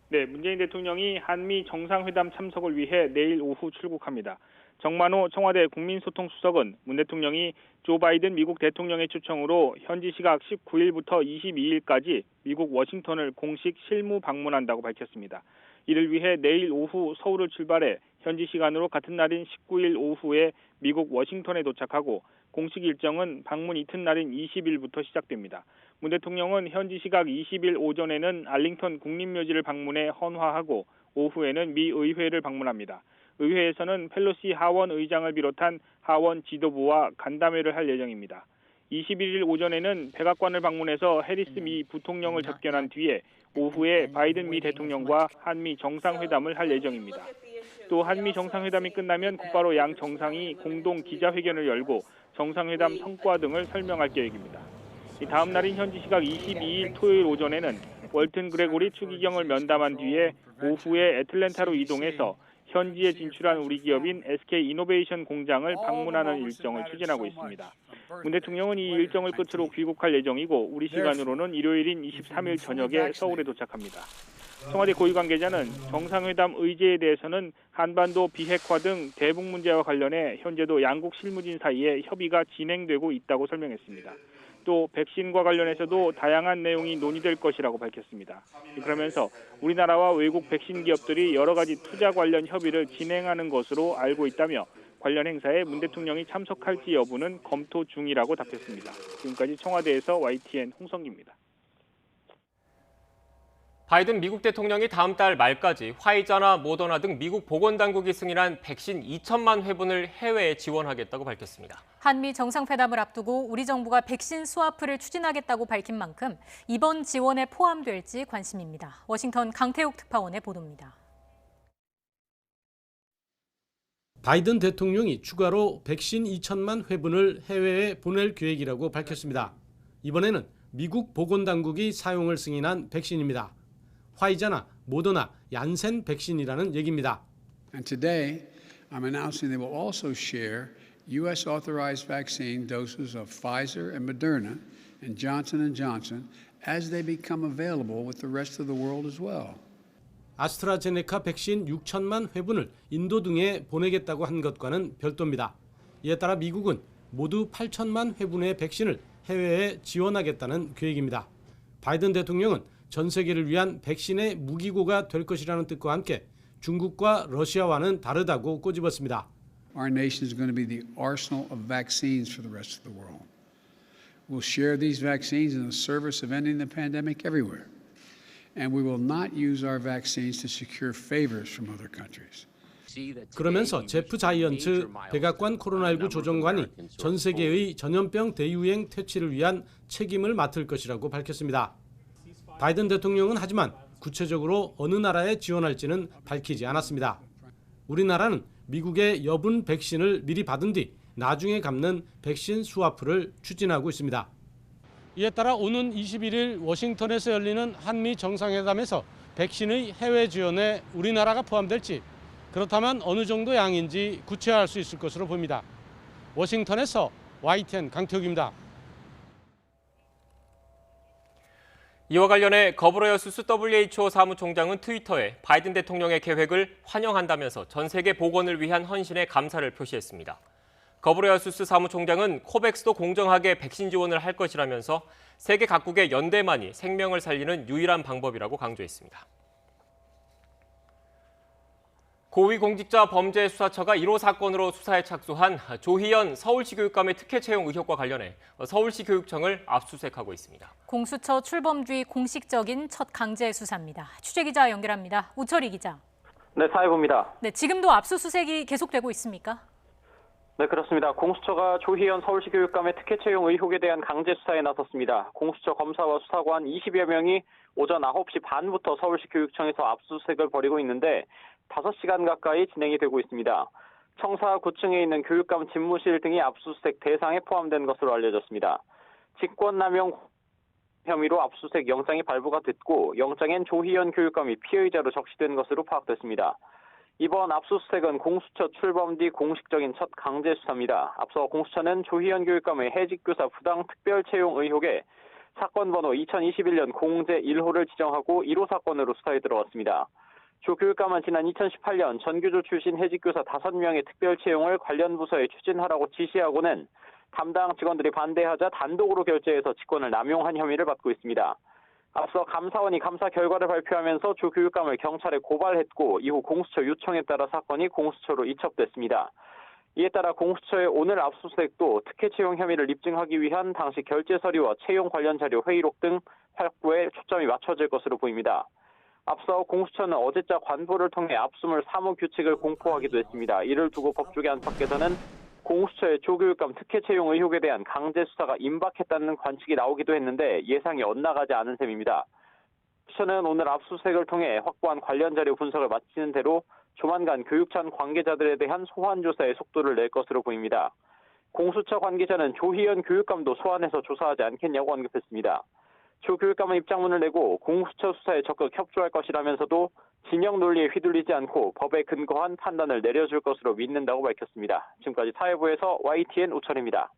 네, 문재인 대통령이 한미 정상회담 참석을 위해 내일 오후 출국합니다. 정만호 청와대 국민소통수석은 문 대통령이 조 바이든 미국 대통령의 초청으로 현지 시각 19일부터 22일까지 미국 워싱턴을 공식 실무 방문한다고 밝혔습니다. 이를 위해 내일 오후 서울을 출발해 현지 시간으로 같은 날인 19일 오후에 미국 워싱턴에 도착하고 공식 일정은 방문 이튿날인 20일부터 시작됩니다. 문 대통령은 현지 시각 20일 오전에는 알링턴 국립묘지를 방문해 헌화하고 오후에는 미 의회를 방문합니다. 의회에서는 펠로시 하원 의장을 비롯한 하원 지도부와 간담회를 할 예정입니다. 21일 오전에는 백악관을 방문해서 해리스 미 부통령을 접견한 뒤에 오후에 바이든 미 대통령과 한미 정상회담을 할 예정입니다. 또 한미 정상회담이 끝나면 곧바로 양 정상이 공동 기자회견을 열고 정상회담 성과 등을 설명할 계획입니다. 다음 날인 현지 시각 22일 토요일 오전에는 월튼 그레고리 추기경을 면담한 뒤에 오후에 애틀랜타로 이동해서 현지에 진출한 우리 기업인 SK이노베이션 공장을 방문하는 일정을 추진하고 있습니다. 문 대통령은 이 일정을 끝으로 귀국할 예정이고 우리 시간으로는 일요일인 23일 저녁에 서울에 도착합니다. 청와대 고위 관계자는 정상회담 의제에 대해서는 한반도 비핵화 등 대북 문제와 관련해 현재도 양국 실무진 사이에 협의가 진행되고 있다고 설명했습니다. 또 백신과 관련해서도 다양한 내용이 논의될 것이라고 밝혔습니다. 그러면서 우리나라와 외국 백신 기업들이 여러 가지 투자 관련 협의를 진행하는 것으로 알고 있다며 관련 행사에 문 대통령이 참석할지 여부는 검토 중이라고 답했습니다. 지금까지 청와대에서 YTN 홍성기입니다. 바이든 미국 대통령이 다음 달 말까지 화이자나 모더나 등 미국 보건당국이 승인한 백신 2천만 회분을 해외에 지원하겠다고 밝혔습니다. 한미 정상회담을 앞두고 우리 정부가 백신 스와프를 추진하겠다고 밝힌 만큼 이번 지원에 포함될지 관심입니다. 워싱턴 강태욱 특파원의 보도입니다. 바이든 대통령이 추가로 백신 2천만 회분을 해외에 보낼 계획이라고 밝혔습니다. 이번에는 미국 보건당국이 사용을 승인한 백신입니다. 화이자나 모더나 얀센 백신이라는 얘기입니다. And today, I'm announcing they will also share U.S. authorized vaccine doses of Pfizer and Moderna and Johnson & Johnson as they become available with the rest of the world as well. 아스트라제네카 백신 6천만 회분을 인도 등에 보내겠다고 한 것과는 별도입니다. 이에 따라 미국은 모두 8천만 회분의 백신을 해외에 지원하겠다는 계획입니다. 바이든 대통령은 전 세계를 위한 백신의 무기고가 될 것이라는 뜻과 함께 중국과 러시아와는 다르다고 꼬집었습니다. Our nation is going to be the arsenal of vaccines for the rest of the world. We'll share these vaccines in the service of ending the pandemic everywhere. And we will not use our vaccines to secure favors from other countries. 그러면서 제프 자이언츠 백악관 코로나19 조정관이 전 세계의 전염병 대유행 퇴치를 위한 책임을 맡을 것이라고 밝혔습니다. 바이든 대통령은 하지만 구체적으로 어느 나라에 지원할지는 밝히지 않았습니다. 우리나라는 미국의 여분 백신을 미리 받은 뒤 나중에 갚는 백신 스와프를 추진하고 있습니다. 이에 따라 오는 21일 워싱턴에서 열리는 한미 정상회담에서 백신의 해외 지원에 우리나라가 포함될지, 그렇다면 어느 정도 양인지 구체화할 수 있을 것으로 보입니다. 워싱턴에서 YTN 강태욱입니다. 이와 관련해 거브러여수스 WHO 사무총장은 트위터에 바이든 대통령의 계획을 환영한다면서 전 세계 보건을 위한 헌신에 감사를 표시했습니다. 거브러여수스 사무총장은 코백스도 공정하게 백신 지원을 할 것이라면서 세계 각국의 연대만이 생명을 살리는 유일한 방법이라고 강조했습니다. 고위공직자범죄수사처가 1호 사건으로 수사에 착수한 조희연 서울시 교육감의 특혜 채용 의혹과 관련해 서울시 교육청을 압수수색하고 있습니다. 공수처 출범 뒤 공식적인 첫 강제 수사입니다. 취재기자 연결합니다. 우철희 기자. 네, 사회부입니다. 네, 지금도 압수수색이 계속되고 있습니까? 네, 그렇습니다. 공수처가 조희연 서울시 교육감의 특혜 채용 의혹에 대한 강제 수사에 나섰습니다. 공수처 검사와 수사관 20여 명이 오전 9시 반부터 서울시 교육청에서 압수수색을 벌이고 있는데 5시간 가까이 진행이 되고 있습니다. 청사 9층에 있는 교육감 집무실 등이 압수수색 대상에 포함된 것으로 알려졌습니다. 직권남용 혐의로 압수수색 영장이 발부가 됐고 영장엔 조희연 교육감이 피의자로 적시된 것으로 파악됐습니다. 이번 압수수색은 공수처 출범 뒤 공식적인 첫 강제 수사입니다. 앞서 공수처는 조희연 교육감의 해직교사 부당 특별 채용 의혹에 사건 번호 2021년 공제 1호를 지정하고 1호 사건으로 수사에 들어왔습니다. 조 교육감은 지난 2018년 전교조 출신 해직교사 5명의 특별 채용을 관련 부서에 추진하라고 지시하고는 담당 직원들이 반대하자 단독으로 결재해서 직권을 남용한 혐의를 받고 있습니다. 앞서 감사원이 감사 결과를 발표하면서 조 교육감을 경찰에 고발했고 이후 공수처 요청에 따라 사건이 공수처로 이첩됐습니다. 이에 따라 공수처의 오늘 압수수색도 특혜 채용 혐의를 입증하기 위한 당시 결제 서류와 채용 관련 자료, 회의록 등 확보에 초점이 맞춰질 것으로 보입니다. 앞서 공수처는 어제자 관보를 통해 압수물 사무 규칙을 공포하기도 했습니다. 이를 두고 법조계 안팎에서는 공수처의 조교육감 특혜 채용 의혹에 대한 강제 수사가 임박했다는 관측이 나오기도 했는데 예상이 엇나가지 않은 셈입니다. 공수처는 오늘 압수수색을 통해 확보한 관련 자료 분석을 마치는 대로 조만간 교육청 관계자들에 대한 소환 조사에 속도를 낼 것으로 보입니다. 공수처 관계자는 조희연 교육감도 소환해서 조사하지 않겠냐고 언급했습니다. 조 교육감은 입장문을 내고 공수처 수사에 적극 협조할 것이라면서도 진영 논리에 휘둘리지 않고 법에 근거한 판단을 내려줄 것으로 믿는다고 밝혔습니다. 지금까지 사회부에서 YTN 우철입니다.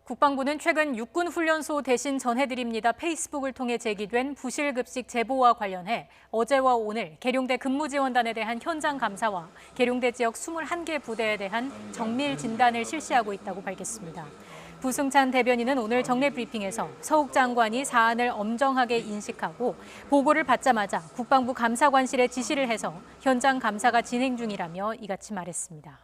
국방부는 최근 육군훈련소 대신 전해드립니다 페이스북을 통해 제기된 부실급식 제보와 관련해 어제와 오늘 계룡대 근무지원단에 대한 현장 감사와 계룡대 지역 21개 부대에 대한 정밀 진단을 실시하고 있다고 밝혔습니다. 부승찬 대변인은 오늘 정례 브리핑에서 서욱 장관이 사안을 엄정하게 인식하고 보고를 받자마자 국방부 감사관실에 지시를 해서 현장 감사가 진행 중이라며 이같이 말했습니다.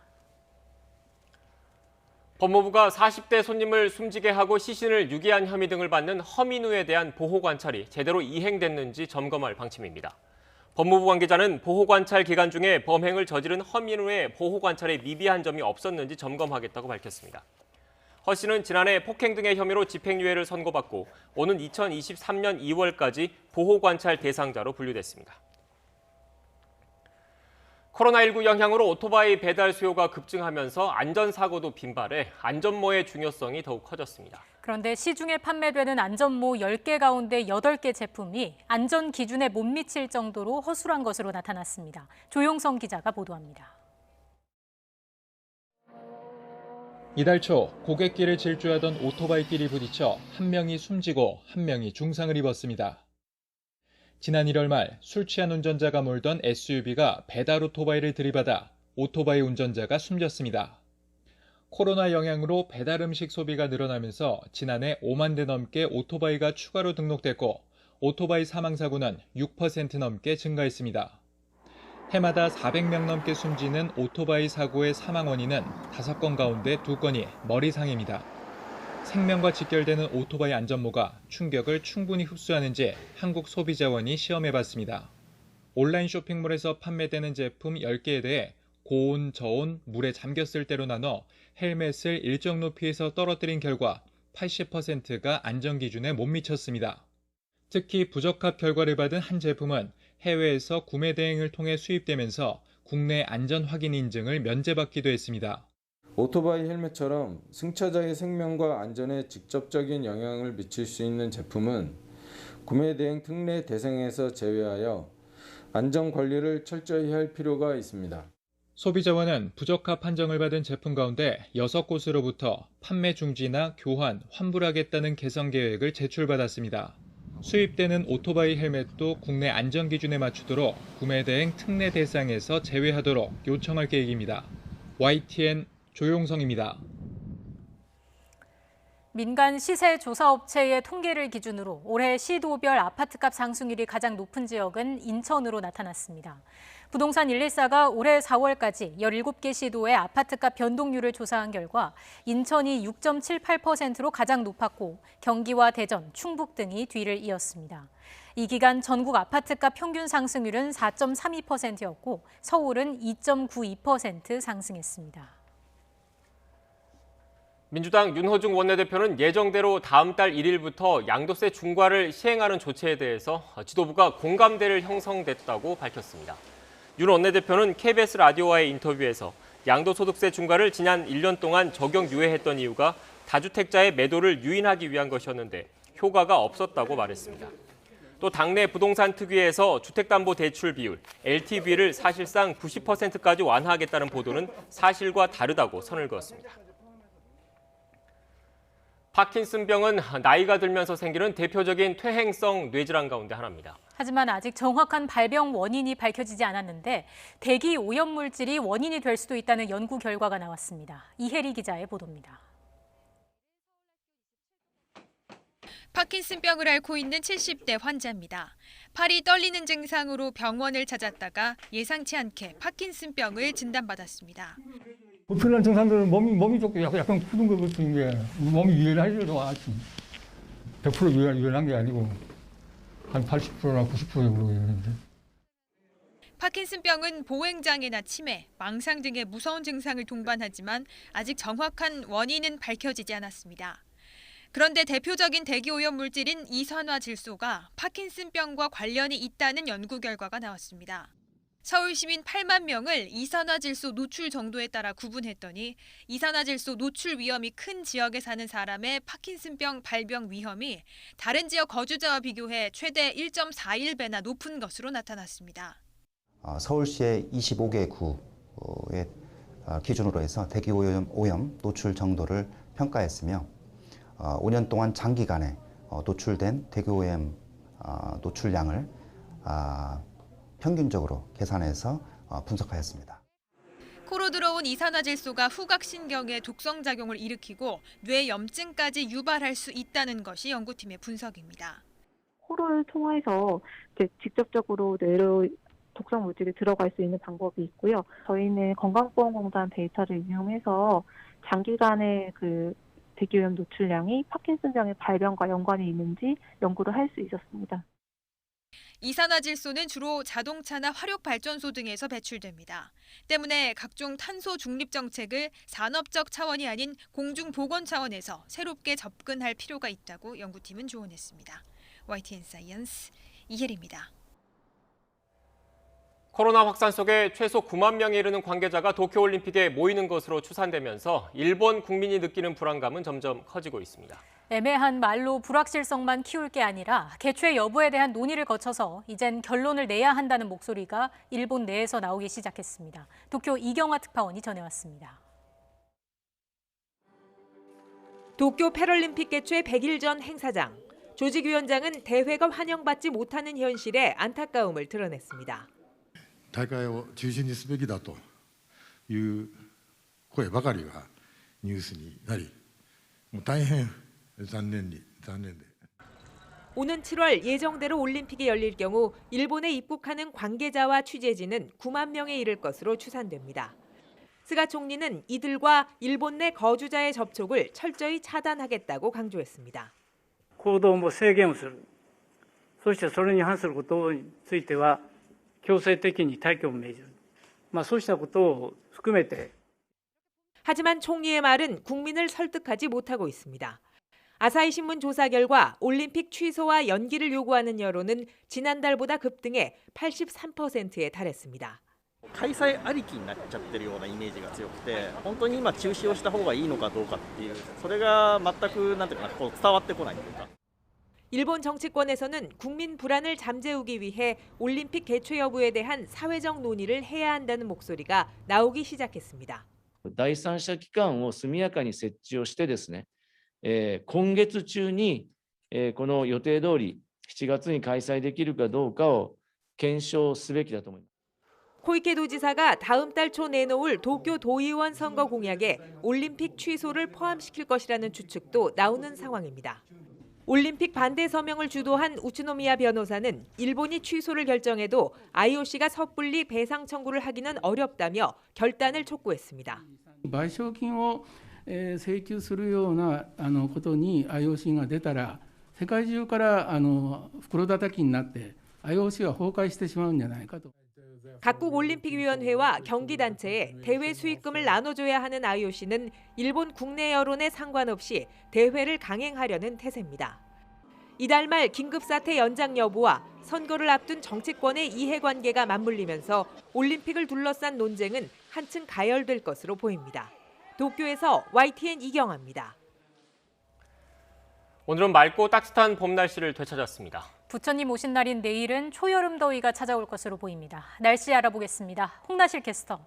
법무부가 40대 손님을 숨지게 하고 시신을 유기한 혐의 등을 받는 허민우에 대한 보호관찰이 제대로 이행됐는지 점검할 방침입니다. 법무부 관계자는 보호관찰 기간 중에 범행을 저지른 허민우의 보호관찰에 미비한 점이 없었는지 점검하겠다고 밝혔습니다. 허 씨는 지난해 폭행 등의 혐의로 집행유예를 선고받고 오는 2023년 2월까지 보호관찰 대상자로 분류됐습니다. 코로나19 영향으로 오토바이 배달 수요가 급증하면서 안전사고도 빈발해 안전모의 중요성이 더욱 커졌습니다. 그런데 시중에 판매되는 안전모 10개 가운데 8개 제품이 안전 기준에 못 미칠 정도로 허술한 것으로 나타났습니다. 조용성 기자가 보도합니다. 이달 초 고갯길을 질주하던 오토바이끼리 부딪혀 한 명이 숨지고 한 명이 중상을 입었습니다. 지난 1월 말 술 취한 운전자가 몰던 SUV가 배달 오토바이를 들이받아 오토바이 운전자가 숨졌습니다. 코로나 영향으로 배달 음식 소비가 늘어나면서 지난해 5만 대 넘게 오토바이가 추가로 등록됐고 오토바이 사망사고는 6% 넘게 증가했습니다. 해마다 400명 넘게 숨지는 오토바이 사고의 사망 원인은 5건 가운데 2건이 머리상입니다. 생명과 직결되는 오토바이 안전모가 충격을 충분히 흡수하는지 한국소비자원이 시험해봤습니다. 온라인 쇼핑몰에서 판매되는 제품 10개에 대해 고온, 저온, 물에 잠겼을 때로 나눠 헬멧을 일정 높이에서 떨어뜨린 결과 80%가 안전기준에 못 미쳤습니다. 특히 부적합 결과를 받은 한 제품은 해외에서 구매 대행을 통해 수입되면서 국내 안전 확인 인증을 면제받기도 했습니다. 오토바이 헬멧처럼 승차자의 생명과 안전에 직접적인 영향을 미칠 수 있는 제품은 구매 대행 특례 대상에서 제외하여 안전 관리를 철저히 할 필요가 있습니다. 소비자원은 부적합 판정을 받은 제품 가운데 6곳으로부터 판매 중지나 교환, 환불하겠다는 개선 계획을 제출받았습니다. 수입되는 오토바이 헬멧도 국내 안전 기준에 맞추도록 구매 대행 특례 대상에서 제외하도록 요청할 계획입니다. YTN 조용성입니다. 민간 시세 조사 업체의 통계를 기준으로 올해 시도별 아파트값 상승률이 가장 높은 지역은 인천으로 나타났습니다. 부동산 114가 올해 4월까지 17개 시도의 아파트값 변동률을 조사한 결과 인천이 6.78%로 가장 높았고 경기와 대전, 충북 등이 뒤를 이었습니다. 이 기간 전국 아파트값 평균 상승률은 4.32%였고 서울은 2.92% 상승했습니다. 민주당 윤호중 원내대표는 예정대로 다음 달 1일부터 양도세 중과를 시행하는 조치에 대해서 지도부가 공감대를 형성됐다고 밝혔습니다. 윤 원내대표는 KBS 라디오와의 인터뷰에서 양도소득세 중과를 지난 1년 동안 적용 유예했던 이유가 다주택자의 매도를 유인하기 위한 것이었는데 효과가 없었다고 말했습니다. 또 당내 부동산 특위에서 주택담보대출 비율, LTV를 사실상 90%까지 완화하겠다는 보도는 사실과 다르다고 선을 그었습니다. 파킨슨병은 나이가 들면서 생기는 대표적인 퇴행성 뇌질환 가운데 하나입니다. 하지만 아직 정확한 발병 원인이 밝혀지지 않았는데 대기 오염물질이 원인이 될 수도 있다는 연구 결과가 나왔습니다. 이혜리 기자의 보도입니다. 파킨슨병을 앓고 있는 70대 환자입니다. 팔이 떨리는 증상으로 병원을 찾았다가 예상치 않게 파킨슨병을 진단받았습니다. 불편한 증상들은 몸이 조금 약간 굳은 것 같은 게 몸이 유연하지도 않지. 100% 유연한 게 아니고 한 80%나 90% 정도 유연한데. 파킨슨병은 보행장애나 치매, 망상 등의 무서운 증상을 동반하지만 아직 정확한 원인은 밝혀지지 않았습니다. 그런데 대표적인 대기오염 물질인 이산화질소가 파킨슨병과 관련이 있다는 연구 결과가 나왔습니다. 서울 시민 8만 명을 이산화질소 노출 정도에 따라 구분했더니 이산화질소 노출 위험이 큰 지역에 사는 사람의 파킨슨병 발병 위험이 다른 지역 거주자와 비교해 최대 1.41배나 높은 것으로 나타났습니다. 서울시의 25개 구의 기준으로 해서 대기오염 노출 정도를 평가했으며 5년 동안 장기간에 노출된 대기오염 노출량을 평균적으로 계산해서 분석하였습니다. 코로 들어온 이산화질소가 후각신경에 독성작용을 일으키고 뇌염증까지 유발할 수 있다는 것이 연구팀의 분석입니다. 코를 통해서 직접적으로 뇌로 독성 물질이 들어갈 수 있는 방법이 있고요. 저희는 건강보험공단 데이터를 이용해서 장기간의 대기오염 노출량이 파킨슨병의 발병과 연관이 있는지 연구를 할 수 있었습니다. 이산화질소는 주로 자동차나 화력발전소 등에서 배출됩니다. 때문에 각종 탄소 중립 정책을 산업적 차원이 아닌 공중보건 차원에서 새롭게 접근할 필요가 있다고 연구팀은 조언했습니다. YTN 사이언스 이혜리입니다. 코로나 확산 속에 최소 9만 명에 이르는 관계자가 도쿄올림픽에 모이는 것으로 추산되면서 일본 국민이 느끼는 불안감은 점점 커지고 있습니다. 애매한 말로 불확실성만 키울 게 아니라 개최 여부에 대한 논의를 거쳐서 이젠 결론을 내야 한다는 목소리가 일본 내에서 나오기 시작했습니다. 도쿄 이경화 특파원이 전해왔습니다. 도쿄 패럴림픽 개최 100일 전 행사장. 조직위원장은 대회가 환영받지 못하는 현실에 안타까움을 드러냈습니다. 大会を中止にすべきだという声ばかりがニュースになり、もう大変残念で。 오는 7월 예정대로 올림픽이 열릴 경우 일본에 입국하는 관계자와 취재진은 9만 명에 이를 것으로 추산됩니다. 스가 총리는 이들과 일본 내 거주자의 접촉을 철저히 차단하겠다고 강조했습니다. 行動も制限をする。そしてそれに反することについては強制的に退去を命じる。そうしたことを含めて 하지만 총리의 말은 국민을 설득하지 못하고 있습니다. 아사히 신문 조사 결과 올림픽 취소와 연기를 요구하는 여론은 지난달보다 급등해 83%에 달했습니다. 開催ありきになっちゃってるようなイメージが強くて、本当に今中止をした方がいいのかどうかっていう、それが全くなんていうかな、伝わってこないというか。 일본 정치권에서는 국민 불안을 잠재우기 위해 올림픽 개최 여부에 대한 사회적 논의를 해야 한다는 목소리가 나오기 시작했습니다. 第三者機関を速やかに設置をしてですね、今月中にこの予定通り7月に開催できるかどうかを検証すべきだと思います。 코이케 도지사가 다음 달 초 내놓을 도쿄 도의원 선거 공약에 올림픽 취소를 포함시킬 것이라는 추측도 나오는 상황입니다. 올림픽 반대 서명을 주도한 우츠노미야 변호사는 일본이 취소를 결정해도 IOC가 섣불리 배상 청구를 하기는 어렵다며 결단을 촉구했습니다. 賠償金を請求するようなことに IOC が出たら世界中から袋叩きになって IOC は崩壊してしまうんじゃないかと。 각국 올림픽위원회와 경기단체에 대회 수익금을 나눠줘야 하는 IOC는 일본 국내 여론에 상관없이 대회를 강행하려는 태세입니다. 이달 말 긴급사태 연장 여부와 선거를 앞둔 정치권의 이해관계가 맞물리면서 올림픽을 둘러싼 논쟁은 한층 가열될 것으로 보입니다. 도쿄에서 YTN 이경아입니다. 오늘은 맑고 따뜻한 봄 날씨를 되찾았습니다. 부처님 오신 날인 내일은 초여름 더위가 찾아올 것으로 보입니다. 날씨 알아보겠습니다. 홍나실 캐스터.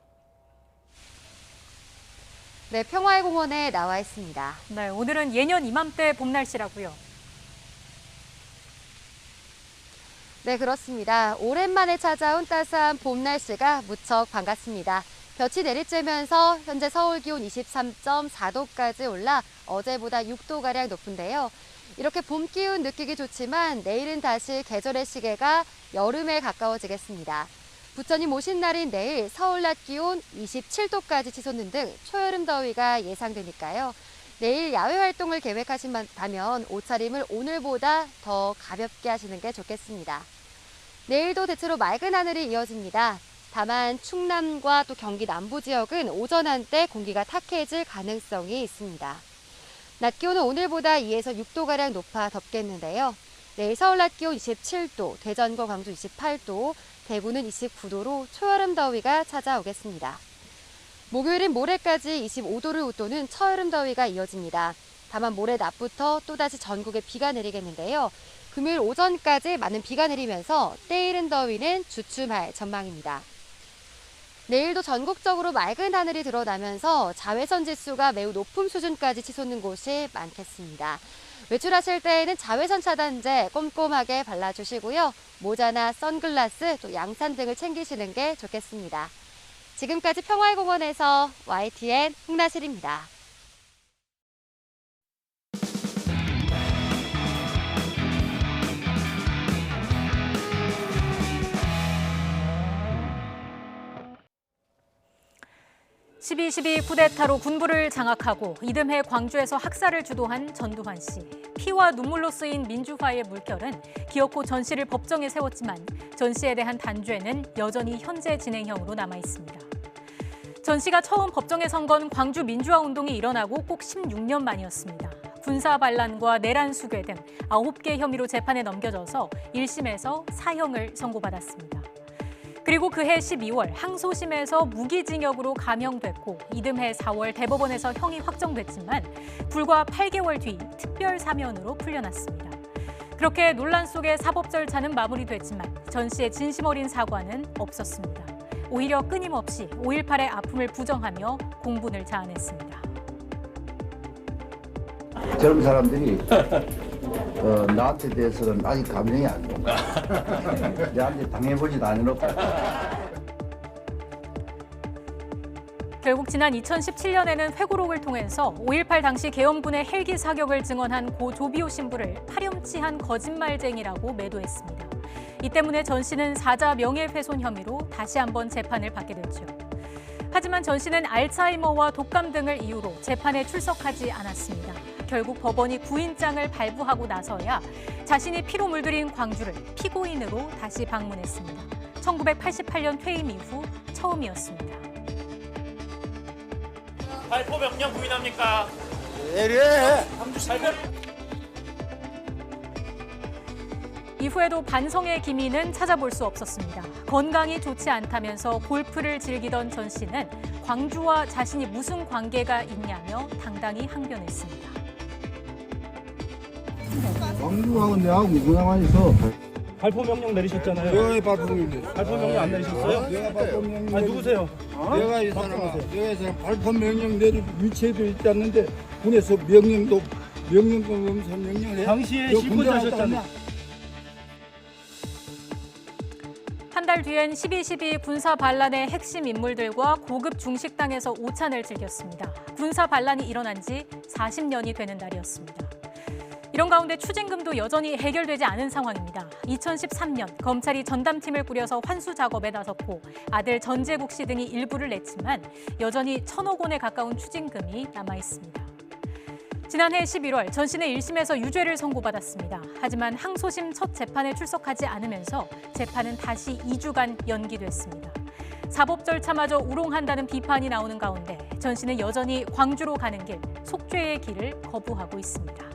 네, 평화의 공원에 나와 있습니다. 네, 오늘은 예년 이맘때 봄 날씨라고요. 네, 그렇습니다. 오랜만에 찾아온 따스한 봄 날씨가 무척 반갑습니다. 볕이 내리쬐면서 현재 서울 기온 23.4도까지 올라 어제보다 6도가량 높은데요. 이렇게 봄 기운 느끼기 좋지만 내일은 다시 계절의 시계가 여름에 가까워지겠습니다. 부처님 오신 날인 내일 서울 낮 기온 27도까지 치솟는 등 초여름 더위가 예상되니까요. 내일 야외 활동을 계획하신다면 옷차림을 오늘보다 더 가볍게 하시는 게 좋겠습니다. 내일도 대체로 맑은 하늘이 이어집니다. 다만 충남과 또 경기 남부 지역은 오전 한때 공기가 탁해질 가능성이 있습니다. 낮 기온은 오늘보다 2에서 6도가량 높아 덥겠는데요. 내일 서울 낮 기온 27도, 대전과 광주 28도, 대구는 29도로 초여름 더위가 찾아오겠습니다. 목요일인 모레까지 25도를 웃도는 처여름 더위가 이어집니다. 다만 모레 낮부터 또다시 전국에 비가 내리겠는데요. 금요일 오전까지 많은 비가 내리면서 때이른 더위는 주춤할 전망입니다. 내일도 전국적으로 맑은 하늘이 드러나면서 자외선 지수가 매우 높은 수준까지 치솟는 곳이 많겠습니다. 외출하실 때에는 자외선 차단제 꼼꼼하게 발라주시고요. 모자나 선글라스, 또 양산 등을 챙기시는 게 좋겠습니다. 지금까지 평화공원에서 YTN 홍나실입니다. (12.12) 쿠데타로 군부를 장악하고 이듬해 광주에서 학살을 주도한 전두환 씨. 피와 눈물로 쓰인 민주화의 물결은 기어코 전 씨를 법정에 세웠지만 전 씨에 대한 단죄는 여전히 현재 진행형으로 남아 있습니다. 전 씨가 처음 법정에 선 건 광주 민주화 운동이 일어나고 꼭 16년 만이었습니다. 군사 반란과 내란 수괴 등 9개 혐의로 재판에 넘겨져서 1심에서 사형을 선고받았습니다. 그리고 그해 12월 항소심에서 무기징역으로 감형됐고 이듬해 4월 대법원에서 형이 확정됐지만 불과 8개월 뒤 특별 사면으로 풀려났습니다. 그렇게 논란 속에 사법 절차는 마무리됐지만 전 씨의 진심 어린 사과는 없었습니다. 오히려 끊임없이 5.18의 아픔을 부정하며 공분을 자아냈습니다. 젊은 사람들이 나한테 대해서는 아직 감정이 안 돼. 내한테 당해보지도 않아놓고. 결국 지난 2017년에는 회고록을 통해서 5.18 당시 계엄군의 헬기 사격을 증언한 고 조비오 신부를 파렴치한 거짓말쟁이라고 매도했습니다. 이 때문에 전 씨는 사자 명예훼손 혐의로 다시 한번 재판을 받게 됐죠. 하지만 전 씨는 알츠하이머와 독감 등을 이유로 재판에 출석하지 않았습니다. 결국 법원이 구인장을 발부하고 나서야 자신이 피로 물들인 광주를 피고인으로 다시 방문했습니다. 1988년 퇴임 이후 처음이었습니다. 발포 명령 부인합니까? 예리해. 광주 살면. 이후에도 반성의 기미는 찾아볼 수 없었습니다. 건강이 좋지 않다면서 골프를 즐기던 전 씨는 광주와 자신이 무슨 관계가 있냐며 당당히 항변했습니다. 광주하고 내하고 무슨 상관이 있어? 발포 명령 내리셨잖아요. 내가 발포 명령. 발포 명령 안 내리셨어요? 내가 발포 명령. 아니 누구세요? 내가 이 사람아. 내가 이 사람 발포 명령 내릴 위치에도 있지 않는데 군에서 명령도 검사 명령을 해. 당시에 실권자셨잖아요. 한 달 뒤엔 12.12 군사 반란의 핵심 인물들과 고급 중식당에서 오찬을 즐겼습니다. 군사 반란이 일어난 지 40년이 되는 날이었습니다. 이런 가운데 추징금도 여전히 해결되지 않은 상황입니다. 2013년 검찰이 전담팀을 꾸려서 환수 작업에 나섰고 아들 전재국 씨 등이 일부를 냈지만 여전히 1,000억 원에 가까운 추징금이 남아 있습니다. 지난해 11월 전 씨는 1심에서 유죄를 선고받았습니다. 하지만 항소심 첫 재판에 출석하지 않으면서 재판은 다시 2주간 연기됐습니다. 사법 절차마저 우롱한다는 비판이 나오는 가운데 전 씨는 여전히 광주로 가는 길, 속죄의 길을 거부하고 있습니다.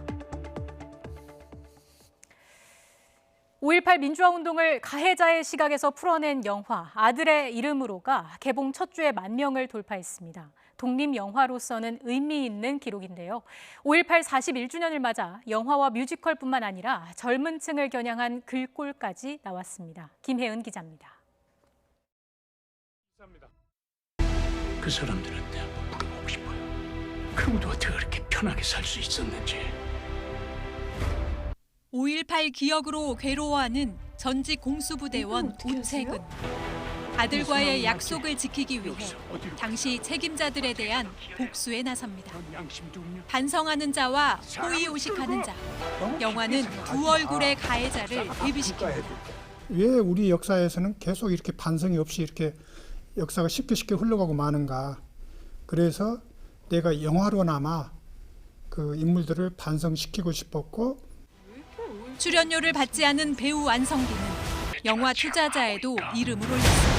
5.18 민주화운동을 가해자의 시각에서 풀어낸 영화 아들의 이름으로가 개봉 첫 주에 10,000명을 돌파했습니다. 독립영화로서는 의미 있는 기록인데요. 5.18 41주년을 맞아 영화와 뮤지컬뿐만 아니라 젊은 층을 겨냥한 글꼴까지 나왔습니다. 김혜은 기자입니다. 그 사람들한테 한번 물어보고 싶어요. 그분도 어떻게 그렇게 편하게 살 수 있었는지. 5.18 기억으로 괴로워하는 전직 공수부대원 우채근. 아들과의 약속을 지키기 위해 당시 책임자들에 대한 복수에 나섭니다. 반성하는 자와 호의호식하는 자. 영화는 두 얼굴의 가해자를 대비시킵니다. 왜 우리 역사에서는 계속 이렇게 반성이 없이 이렇게 역사가 쉽게 흘러가고 마는가. 그래서 내가 영화로나마 그 인물들을 반성시키고 싶었고, 출연료를 받지 않은 배우 안성기는 영화 투자자에도 이름을 올렸습니다.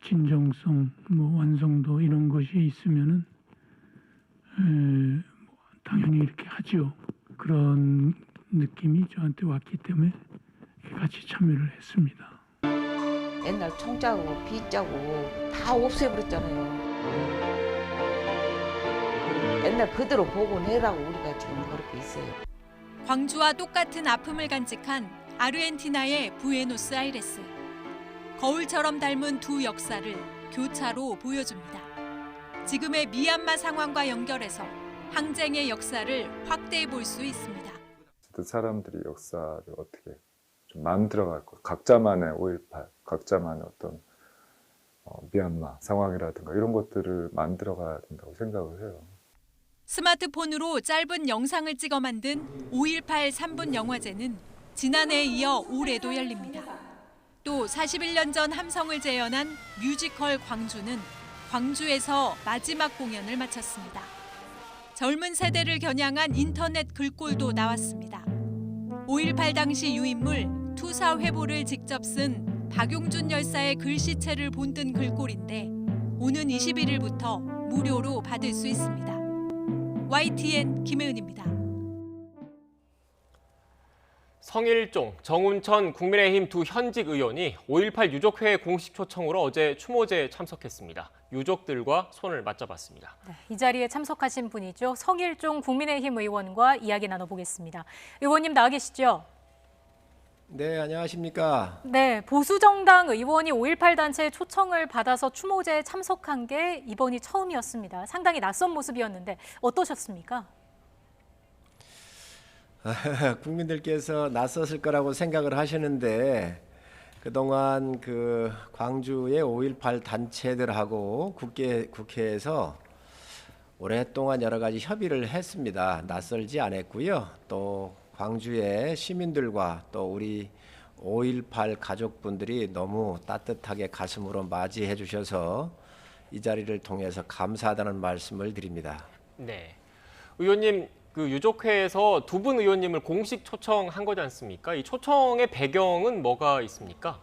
진정성, 완성도 이런 것이 있으면은 당연히 이렇게 하죠. 그런 느낌이 저한테 왔기 때문에 같이 참여를 했습니다. 옛날 총짜고 빗자고 다 없애버렸잖아요. 옛날 그대로 보고 내라고 우리가 지금 그렇게 있어요. 광주와 똑같은 아픔을 간직한 아르헨티나의 부에노스아이레스. 거울처럼 닮은 두 역사를 교차로 보여줍니다. 지금의 미얀마 상황과 연결해서 항쟁의 역사를 확대해 볼 수 있습니다. 사람들이 역사를 어떻게 좀 만들어갈 것, 각자만의 5.18, 각자만의 어떤 미얀마 상황이라든가 이런 것들을 만들어가야 된다고 생각을 해요. 스마트폰으로 짧은 영상을 찍어 만든 5.18 3분 영화제는 지난해에 이어 올해도 열립니다. 또 41년 전 함성을 재현한 뮤지컬 광주는 광주에서 마지막 공연을 마쳤습니다. 젊은 세대를 겨냥한 인터넷 글꼴도 나왔습니다. 5.18 당시 유인물 투사회보를 직접 쓴 박용준 열사의 글씨체를 본뜬 글꼴인데 오는 21일부터 무료로 받을 수 있습니다. YTN 김혜은입니다. 성일종, 정운천 국민의힘 두 현직 의원이 5.18 유족회 공식 초청으로 어제 추모제에 참석했습니다. 유족들과 손을 맞잡았습니다. 네, 이 자리에 참석하신 분이죠. 성일종 국민의힘 의원과 이야기 나눠보겠습니다. 의원님 나와 계시죠? 네, 안녕하십니까. 네, 보수정당 의원이 5.18 단체의 초청을 받아서 추모제에 참석한 게 이번이 처음이었습니다. 상당히 낯선 모습이었는데 어떠셨습니까? 국민들께서 낯섰을 거라고 생각을 하시는데 그동안 그 광주의 5.18 단체들하고 국회에서 오랫동안 여러 가지 협의를 했습니다. 낯설지 않았고요. 또 광주의 시민들과 또 우리 5.18 가족분들이 너무 따뜻하게 가슴으로 맞이해 주셔서 이 자리를 통해서 감사하다는 말씀을 드립니다. 네, 의원님 그 유족회에서 두 분 의원님을 공식 초청한 거지 않습니까? 이 초청의 배경은 뭐가 있습니까?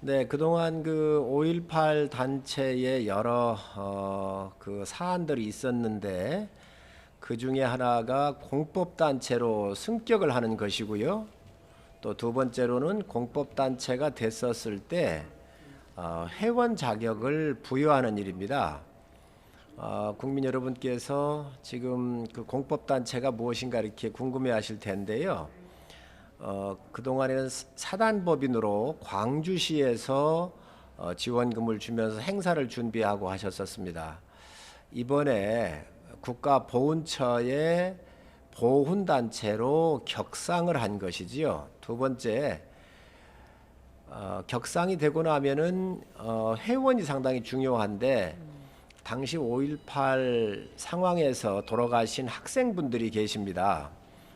네, 그동안 그 5.18 단체의 여러 그 사안들이 있었는데 그 중에 하나가 공법단체로 승격을 하는 것이고요. 또 두 번째로는 공법단체가 됐었을 때 회원 자격을 부여하는 일입니다. 국민 여러분께서 지금 그 공법단체가 무엇인가 이렇게 궁금해하실 텐데요. 그동안에는 사단법인으로 광주시에서 지원금을 주면서 행사를 준비하고 하셨었습니다. 이번에 국가보훈처의 보훈단체로 격상을 한 것이지요. 두 번째, 격상이 되고 나면은 회원이 상당히 중요한데 당시 5.18 상황에서 돌아가신 학생분들이 계십니다.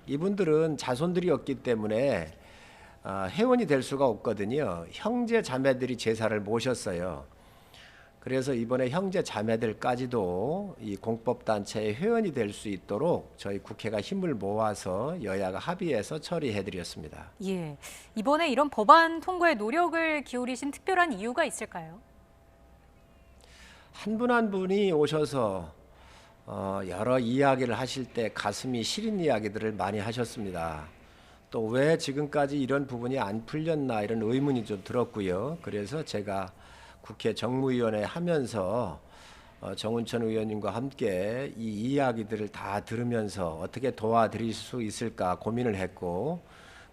이분들은 자손들이 없기 때문에 회원이 될 수가 없거든요. 형제 자매들이 제사를 모셨어요. 그래서 이번에 형제 자매들까지도 이 공법단체의 회원이 될 수 있도록 저희 국회가 힘을 모아서 여야가 합의해서 처리해드렸습니다. 예, 이번에 이런 법안 통과에 노력을 기울이신 특별한 이유가 있을까요? 한 분 한 분이 오셔서 여러 이야기를 하실 때 가슴이 시린 이야기들을 많이 하셨습니다. 또 왜 지금까지 이런 부분이 안 풀렸나 이런 의문이 좀 들었고요. 그래서 제가 국회 정무위원회 하면서 정운천 의원님과 함께 이 이야기들을 다 들으면서 어떻게 도와드릴 수 있을까 고민을 했고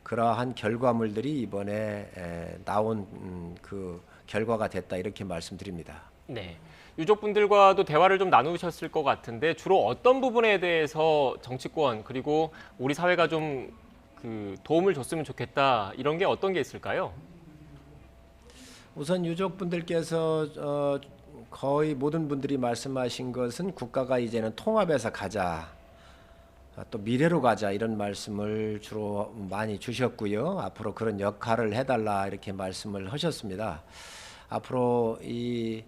그러한 결과물들이 이번에 나온 그 결과가 됐다 이렇게 말씀드립니다. 네, 유족분들과도 대화를 좀 나누셨을 것 같은데 주로 어떤 부분에 대해서 정치권 그리고 우리 사회가 좀 그 도움을 줬으면 좋겠다 이런 게 어떤 게 있을까요? 우선 유족분들께서 거의 모든 분들이 말씀하신 것은 국가가 이제는 통합해서 가자, 또 미래로 가자 이런 말씀을 주로 많이 주셨고요. 앞으로 그런 역할을 해달라 이렇게 말씀을 하셨습니다. 앞으로 이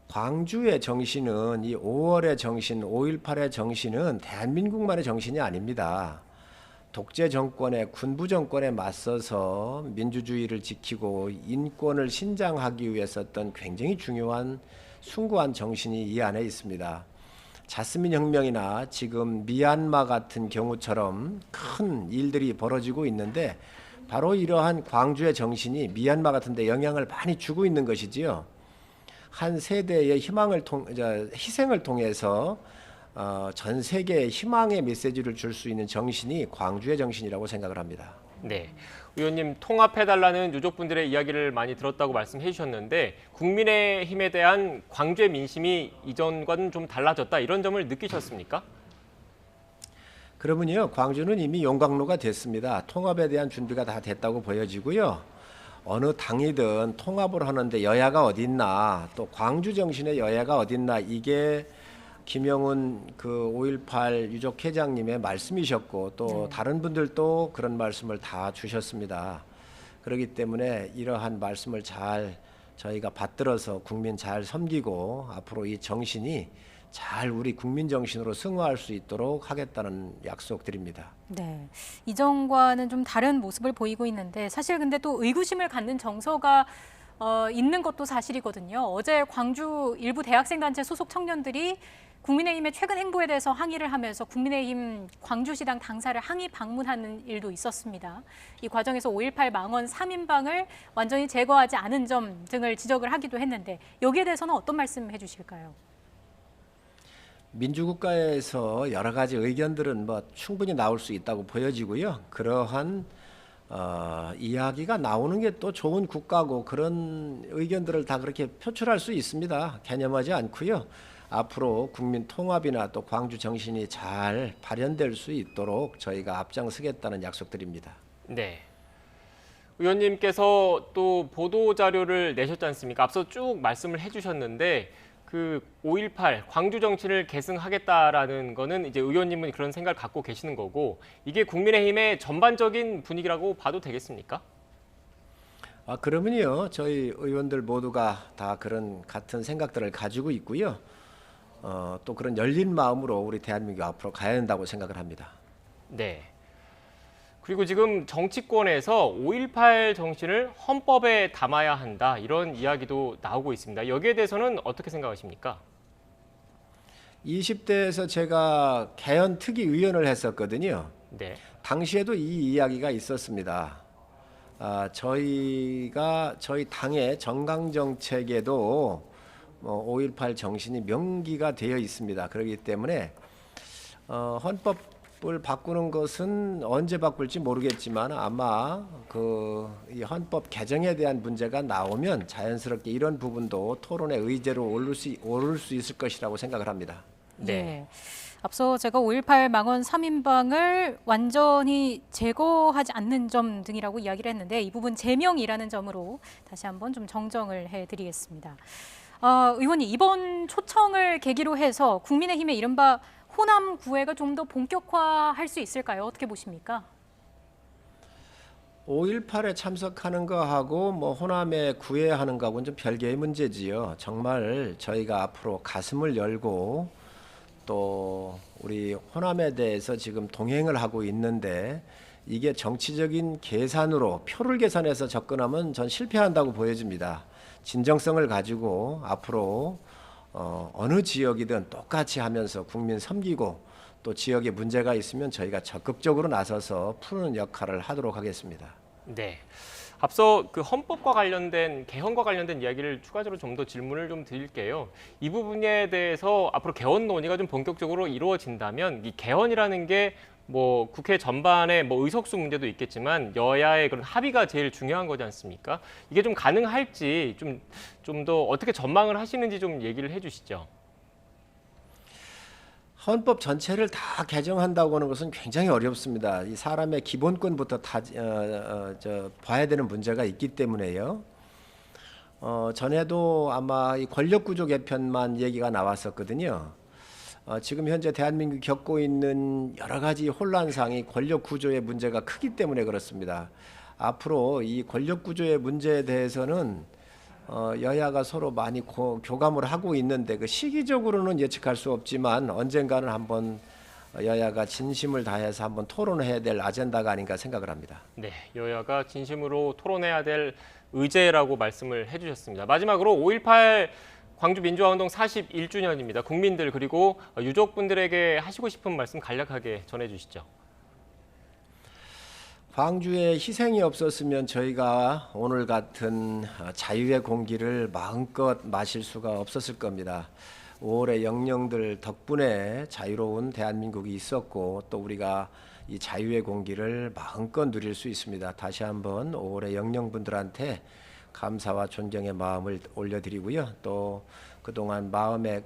광주의 정신은 이 5월의 정신, 5.18의 정신은 대한민국만의 정신이 아닙니다. 독재 정권의 군부 정권에 맞서서 민주주의를 지키고 인권을 신장하기 위해서 했던 굉장히 중요한 숭고한 정신이 이 안에 있습니다. 자스민 혁명이나 지금 미얀마 같은 경우처럼 큰 일들이 벌어지고 있는데 바로 이러한 광주의 정신이 미얀마 같은 데 영향을 많이 주고 있는 것이지요. 한 세대의 희생을 통해서 전 세계에 희망의 메시지를 줄 수 있는 정신이 광주의 정신이라고 생각을 합니다. 네, 의원님 통합해달라는 유족분들의 이야기를 많이 들었다고 말씀해 주셨는데 국민의힘에 대한 광주의 민심이 이전과는 좀 달라졌다 이런 점을 느끼셨습니까? 그러면요, 광주는 이미 용광로가 됐습니다. 통합에 대한 준비가 다 됐다고 보여지고요. 어느 당이든 통합을 하는데 여야가 어디 있나, 또 광주 정신의 여야가 어디 있나, 이게 김영훈 그 5.18 유족회장님의 말씀이셨고 또 다른 분들도 그런 말씀을 다 주셨습니다. 그렇기 때문에 이러한 말씀을 잘 저희가 받들어서 국민 잘 섬기고 앞으로 이 정신이 잘 우리 국민 정신으로 승화할 수 있도록 하겠다는 약속드립니다. 네, 이전과는 좀 다른 모습을 보이고 있는데 사실 근데 또 의구심을 갖는 정서가 있는 것도 사실이거든요. 어제 광주 일부 대학생단체 소속 청년들이 국민의힘의 최근 행보에 대해서 항의를 하면서 국민의힘 광주시당 당사를 항의 방문하는 일도 있었습니다. 이 과정에서 5.18 망원 3인방을 완전히 제거하지 않은 점 등을 지적을 하기도 했는데 여기에 대해서는 어떤 말씀 해주실까요? 민주국가에서 여러 가지 의견들은 충분히 나올 수 있다고 보여지고요. 그러한 이야기가 나오는 게 또 좋은 국가고 그런 의견들을 다 그렇게 표출할 수 있습니다. 개념하지 않고요. 앞으로 국민 통합이나 또 광주 정신이 잘 발현될 수 있도록 저희가 앞장서겠다는 약속드립니다. 네. 의원님께서 또 보도 자료를 내셨지 않습니까? 앞서 쭉 말씀을 해주셨는데 그 5.18 광주 정신을 계승하겠다라는 거는 이제 의원님은 그런 생각을 갖고 계시는 거고 이게 국민의힘의 전반적인 분위기라고 봐도 되겠습니까? 그러면요, 저희 의원들 모두가 다 그런 같은 생각들을 가지고 있고요. 또 그런 열린 마음으로 우리 대한민국 앞으로 가야 된다고 생각을 합니다. 네. 그리고 지금 정치권에서 5.18 정신을 헌법에 담아야 한다 이런 이야기도 나오고 있습니다. 여기에 대해서는 어떻게 생각하십니까? 20대에서 제가 개헌 특위위원을 했었거든요. 네. 당시에도 이 이야기가 있었습니다. 저희 당의 정강정책에도 5.18 정신이 명기가 되어 있습니다. 그렇기 때문에 헌법을 바꾸는 것은 언제 바꿀지 모르겠지만 아마 이 헌법 개정에 대한 문제가 나오면 자연스럽게 이런 부분도 토론의 의제로 오를 수 있을 것이라고 생각을 합니다. 네. 앞서 제가 5.18 망원 3인방을 완전히 제거하지 않는 점 등이라고 이야기를 했는데 이 부분 제명이라는 점으로 다시 한번 좀 정정을 해드리겠습니다. 의원님, 이번 초청을 계기로 해서 국민의힘의 이른바 호남 구애가 좀 더 본격화할 수 있을까요? 어떻게 보십니까? 5.18에 참석하는 거하고 호남에 구애하는 거하고는 좀 별개의 문제지요. 정말 저희가 앞으로 가슴을 열고 또 우리 호남에 대해서 지금 동행을 하고 있는데 이게 정치적인 계산으로 표를 계산해서 접근하면 전 실패한다고 보여집니다. 진정성을 가지고 앞으로 어느 지역이든 똑같이 하면서 국민 섬기고 또 지역에 문제가 있으면 저희가 적극적으로 나서서 푸는 역할을 하도록 하겠습니다. 네. 앞서 그 헌법과 관련된 개헌과 관련된 이야기를 추가적으로 좀 더 질문을 좀 드릴게요. 이 부분에 대해서 앞으로 개헌 논의가 좀 본격적으로 이루어진다면 이 개헌이라는 게 국회 전반의 의석수 문제도 있겠지만 여야의 그런 합의가 제일 중요한 거지 않습니까? 이게 좀 가능할지 좀 더 어떻게 전망을 하시는지 좀 얘기를 해주시죠. 헌법 전체를 다 개정한다고 하는 것은 굉장히 어렵습니다. 이 사람의 기본권부터 다 봐야 되는 문제가 있기 때문에요. 전에도 아마 이 권력구조 개편만 얘기가 나왔었거든요. 지금 현재 대한민국이 겪고 있는 여러 가지 혼란상이 권력구조의 문제가 크기 때문에 그렇습니다. 앞으로 이 권력구조의 문제에 대해서는 여야가 서로 많이 교감을 하고 있는데 그 시기적으로는 예측할 수 없지만 언젠가는 한번 여야가 진심을 다해서 한번 토론해야 될 아젠다가 아닌가 생각을 합니다. 네, 여야가 진심으로 토론해야 될 의제라고 말씀을 해주셨습니다. 마지막으로 5.18 광주민주화운동 41주년입니다. 국민들 그리고 유족분들에게 하시고 싶은 말씀 간략하게 전해주시죠. 광주에 희생이 없었으면 저희가 오늘 같은 자유의 공기를 마음껏 마실 수가 없었을 겁니다. 5월의 영령들 덕분에 자유로운 대한민국이 있었고 또 우리가 이 자유의 공기를 마음껏 누릴 수 있습니다. 다시 한번 5월의 영령분들한테 감사와 존경의 마음을 올려드리고요. 또 그동안 마음에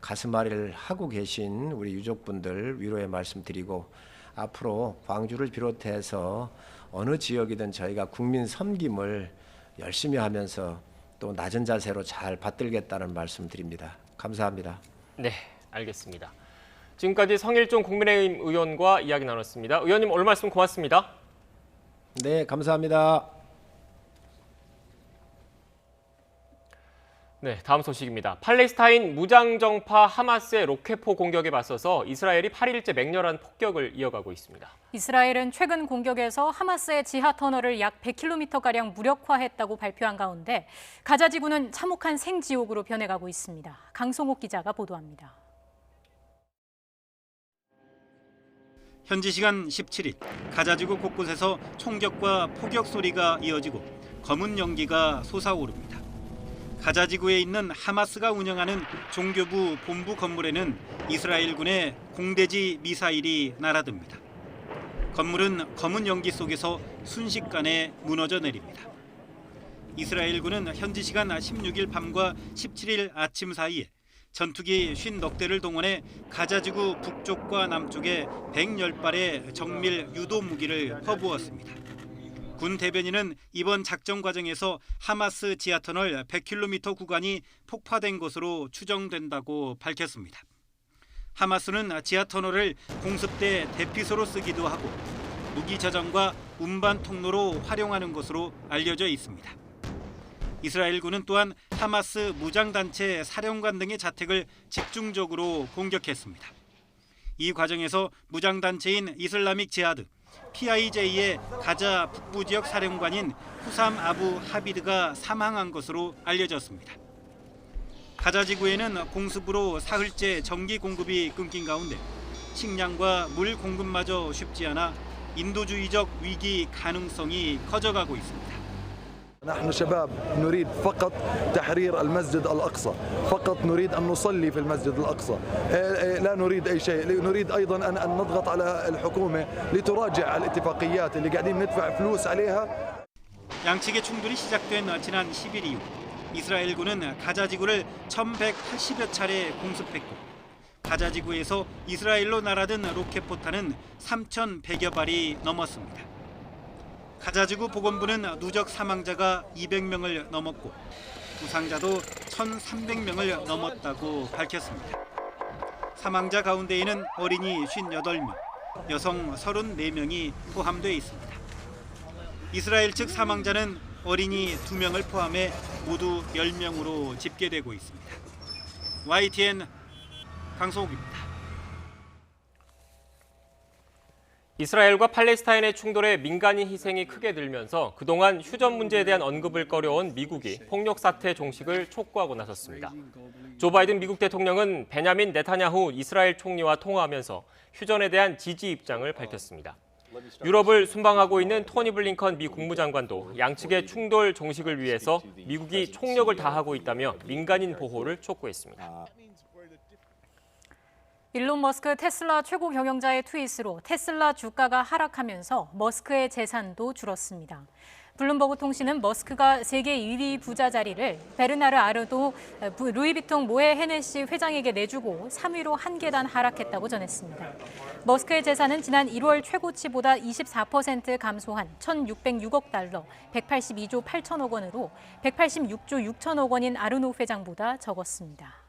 가슴앓이를 하고 계신 우리 유족분들 위로의 말씀 드리고 앞으로 광주를 비롯해서 어느 지역이든 저희가 국민 섬김을 열심히 하면서 또 낮은 자세로 잘 받들겠다는 말씀 드립니다. 감사합니다. 네, 알겠습니다. 지금까지 성일종 국민의힘 의원과 이야기 나눴습니다. 의원님 오늘 말씀 고맙습니다. 네, 감사합니다. 네, 다음 소식입니다. 팔레스타인 무장정파 하마스의 로켓포 공격에 맞서서 이스라엘이 8일째 맹렬한 폭격을 이어가고 있습니다. 이스라엘은 최근 공격에서 하마스의 지하 터널을 약 100km가량 무력화했다고 발표한 가운데 가자 지구는 참혹한 생지옥으로 변해가고 있습니다. 강송옥 기자가 보도합니다. 현지 시간 17일 가자지구 곳곳에서 총격과 포격 소리가 이어지고 검은 연기가 솟아오릅니다. 가자지구에 있는 하마스가 운영하는 종교부 본부 건물에는 이스라엘군의 공대지 미사일이 날아듭니다. 건물은 검은 연기 속에서 순식간에 무너져 내립니다. 이스라엘군은 현지 시간 16일 밤과 17일 아침 사이에 전투기 50넉대를 동원해 가자지구 북쪽과 남쪽에 110발의 정밀 유도 무기를 퍼부었습니다. 군 대변인은 이번 작전 과정에서 하마스 지하터널 100km 구간이 폭파된 것으로 추정된다고 밝혔습니다. 하마스는 지하터널을 공습대 대피소로 쓰기도 하고 무기 저장과 운반 통로로 활용하는 것으로 알려져 있습니다. 이스라엘군은 또한 하마스 무장단체 사령관 등의 자택을 집중적으로 공격했습니다. 이 과정에서 무장단체인 이슬라믹 지하드 PIJ의 가자 북부 지역 사령관인 후삼 아부 하비드가 사망한 것으로 알려졌습니다. 가자 지구에는 공습으로 사흘째 전기 공급이 끊긴 가운데 식량과 물 공급마저 쉽지 않아 인도주의적 위기 가능성이 커져가고 있습니다. نحن شباب نريد فقط تحرير المسجد الأقصى فقط نريد أن نصلي في المسجد الأقصى لا نريد أي شيء نريد أيضا أن نضغط على الحكومة لتراجع الاتفاقيات اللي قاعدين ندفع فلوس عليها. 양측의 충돌이 시작된 지난 10일 이후 이스라엘군은 가자지구를 1180여 차례 공습했고 가자지구에서 이스라엘로 날아든 로켓포탄은 3,100여 발이 넘었습니다. 가자지구 보건부는 누적 사망자가 200명을 넘었고 부상자도 1,300명을 넘었다고 밝혔습니다. 사망자 가운데에는 어린이 58명, 여성 34명이 포함되어 있습니다. 이스라엘 측 사망자는 어린이 2명을 포함해 모두 10명으로 집계되고 있습니다. YTN 강성욱입니다. 이스라엘과 팔레스타인의 충돌에 민간인 희생이 크게 늘면서 그동안 휴전 문제에 대한 언급을 꺼려온 미국이 폭력 사태 종식을 촉구하고 나섰습니다. 조 바이든 미국 대통령은 베냐민 네타냐후 이스라엘 총리와 통화하면서 휴전에 대한 지지 입장을 밝혔습니다. 유럽을 순방하고 있는 토니 블링컨 미 국무장관도 양측의 충돌 종식을 위해서 미국이 총력을 다하고 있다며 민간인 보호를 촉구했습니다. 일론 머스크 테슬라 최고 경영자의 트윗으로 테슬라 주가가 하락하면서 머스크의 재산도 줄었습니다. 블룸버그 통신은 머스크가 세계 2위 부자 자리를 베르나르 아르노 루이비통 모에 헤네시 회장에게 내주고 3위로 한 계단 하락했다고 전했습니다. 머스크의 재산은 지난 1월 최고치보다 24% 감소한 1,606억 달러, 182조 8천억 원으로 186조 6천억 원인 아르노 회장보다 적었습니다.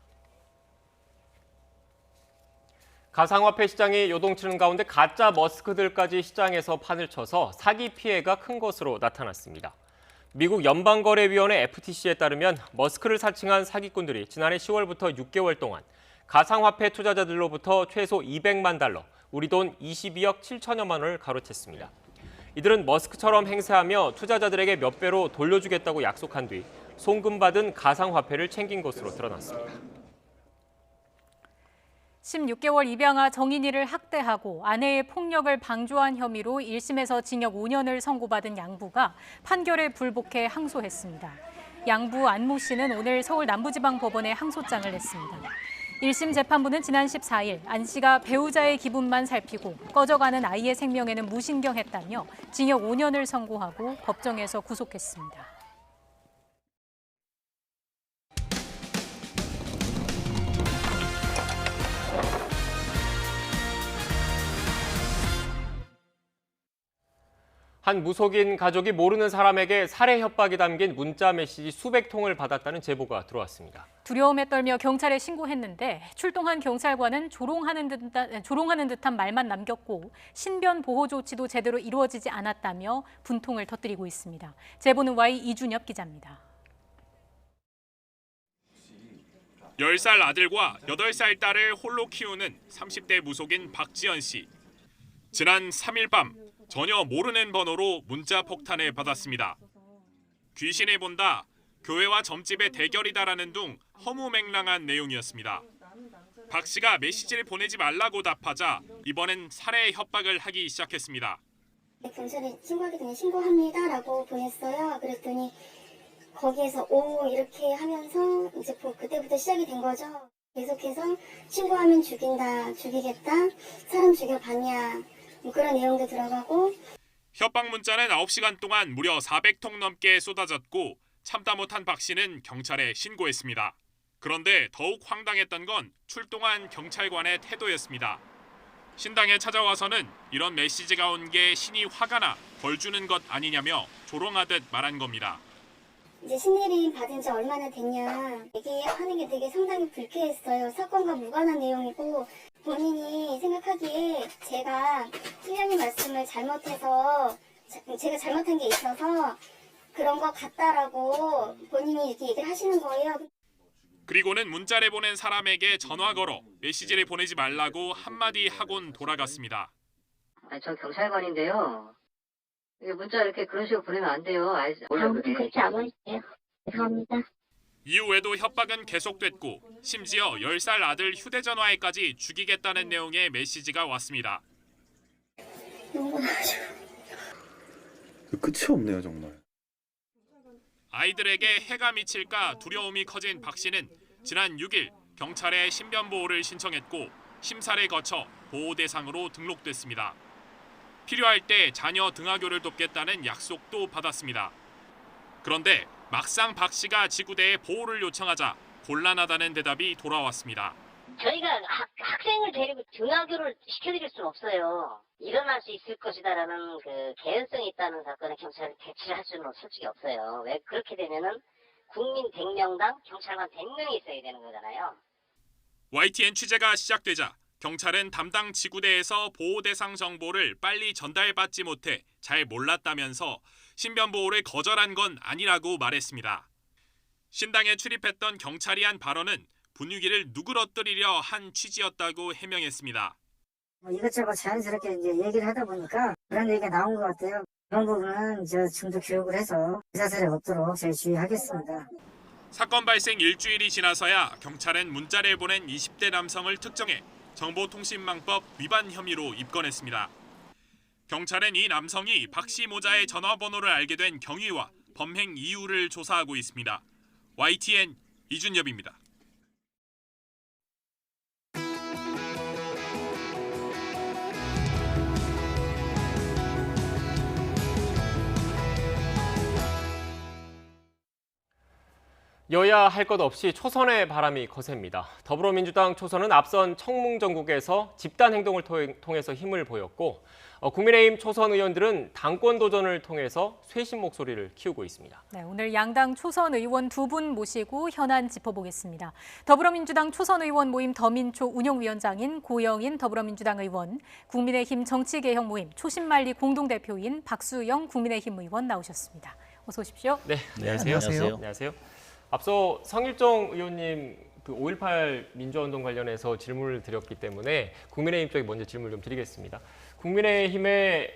가상화폐 시장이 요동치는 가운데 가짜 머스크들까지 시장에서 판을 쳐서 사기 피해가 큰 것으로 나타났습니다. 미국 연방거래위원회 FTC에 따르면 머스크를 사칭한 사기꾼들이 지난해 10월부터 6개월 동안 가상화폐 투자자들로부터 최소 200만 달러, 우리 돈 22억 7천여만 원을 가로챘습니다. 이들은 머스크처럼 행세하며 투자자들에게 몇 배로 돌려주겠다고 약속한 뒤 송금받은 가상화폐를 챙긴 것으로 드러났습니다. 16개월 입양아 정인이를 학대하고 아내의 폭력을 방조한 혐의로 1심에서 징역 5년을 선고받은 양부가 판결에 불복해 항소했습니다. 양부 안모 씨는 오늘 서울 남부지방법원에 항소장을 냈습니다. 1심 재판부는 지난 14일 안 씨가 배우자의 기분만 살피고 꺼져가는 아이의 생명에는 무신경했다며 징역 5년을 선고하고 법정에서 구속했습니다. 한 무속인 가족이 모르는 사람에게 살해 협박이 담긴 문자 메시지 수백 통을 받았다는 제보가 들어왔습니다. 두려움에 떨며 경찰에 신고했는데 출동한 경찰관은 조롱하는 듯한 말만 남겼고 신변 보호 조치도 제대로 이루어지지 않았다며 분통을 터뜨리고 있습니다. 제보는 Y 이준엽 기자입니다. 10살 아들과 8살 딸을 홀로 키우는 30대 무속인 박지연 씨. 지난 3일 밤 전혀 모르는 번호로 문자 폭탄을 받았습니다. 귀신을 본다, 교회와 점집의 대결이다라는 둥 허무맹랑한 내용이었습니다. 박 씨가 메시지를 보내지 말라고 답하자 이번엔 살해 협박을 하기 시작했습니다. 경찰에 신고하기 전에 신고합니다라고 보냈어요. 그랬더니 거기에서 오 이렇게 하면서 이제 그때부터 시작이 된 거죠. 계속해서 신고하면 죽인다, 죽이겠다, 사람 죽여봤냐. 그런 내용도 들어가고. 협박 문자는 9시간 동안 무려 400통 넘게 쏟아졌고 참다 못한 박 씨는 경찰에 신고했습니다. 그런데 더욱 황당했던 건 출동한 경찰관의 태도였습니다. 신당에 찾아와서는 이런 메시지가 온 게 신이 화가 나 벌 주는 것 아니냐며 조롱하듯 말한 겁니다. 이제 신내림 받은 지 얼마나 됐냐 얘기하는 게 되게 상당히 불쾌했어요. 사건과 무관한 내용이고 본인이 생각하기에 제가 신령님 말씀을 잘못해서 제가 잘못한 게 있어서 그런 것 같다라고 본인이 이렇게 얘기를 하시는 거예요. 그리고는 문자를 보낸 사람에게 전화 걸어 메시지를 보내지 말라고 한마디 하곤 돌아갔습니다. 저 경찰관인데요. 문자 이렇게 그런 식으로 보내면 안 돼요. 아무도 그렇게 안 하실게요. 죄송합니다. 이후에도 협박은 계속됐고 심지어 10살 아들 휴대전화에까지 죽이겠다는 내용의 메시지가 왔습니다. 끝이 없네요, 정말. 아이들에게 해가 미칠까 두려움이 커진 박 씨는 지난 6일 경찰에 신변보호를 신청했고 심사를 거쳐 보호 대상으로 등록됐습니다. 필요할 때 자녀 등하교를 돕겠다는 약속도 받았습니다. 그런데 막상 박 씨가 지구대에 보호를 요청하자 곤란하다는 대답이 돌아왔습니다. 저희가 학생을 데리고 등하교를 시켜드릴 수는 없어요. 일어날 수 있을 것이다라는 그 개연성이 있다는 사건에 경찰이 대치를 할 수는 솔직히 없어요. 왜 그렇게 되면은 국민 100명당 경찰관 100명이 있어야 되는 거잖아요. YTN 취재가 시작되자 경찰은 담당 지구대에서 보호 대상 정보를 빨리 전달받지 못해 잘 몰랐다면서 신변보호를 거절한 건 아니라고 말했습니다. 신당에 출입했던 경찰이 한 발언은 분위기를 누그러뜨리려 한 취지였다고 해명했습니다. 이것저것 자연스럽게 이제 얘기를 하다 보니까 그런 얘기가 나온 것 같아요. 그런 부분은 좀 더 교육을 해서 자살이 없도록 저희 주의하겠습니다. 사건 발생 일주일이 지나서야 경찰은 문자를 보낸 20대 남성을 특정해 정보통신망법 위반 혐의로 입건했습니다. 경찰은 이 남성이 박 씨 모자의 전화번호를 알게 된 경위와 범행 이유를 조사하고 있습니다. YTN 이준엽입니다. 여야 할 것 없이 초선의 바람이 거셉니다. 더불어민주당 초선은 앞선 청문정국에서 집단 행동을 통해서 힘을 보였고 국민의힘 초선 의원들은 당권 도전을 통해서 쇄신 목소리를 키우고 있습니다. 네, 오늘 양당 초선 의원 두 분 모시고 현안 짚어보겠습니다. 더불어민주당 초선 의원 모임 더민초 운영위원장인 고영인 더불어민주당 의원, 국민의힘 정치개혁 모임 초심말리 공동대표인 박수영 국민의힘 의원 나오셨습니다. 어서 오십시오. 네, 안녕하세요. 안녕하세요. 앞서 성일종 의원님 그 5.18 민주화운동 관련해서 질문을 드렸기 때문에 국민의힘 쪽에 먼저 질문을 좀 드리겠습니다. 국민의힘의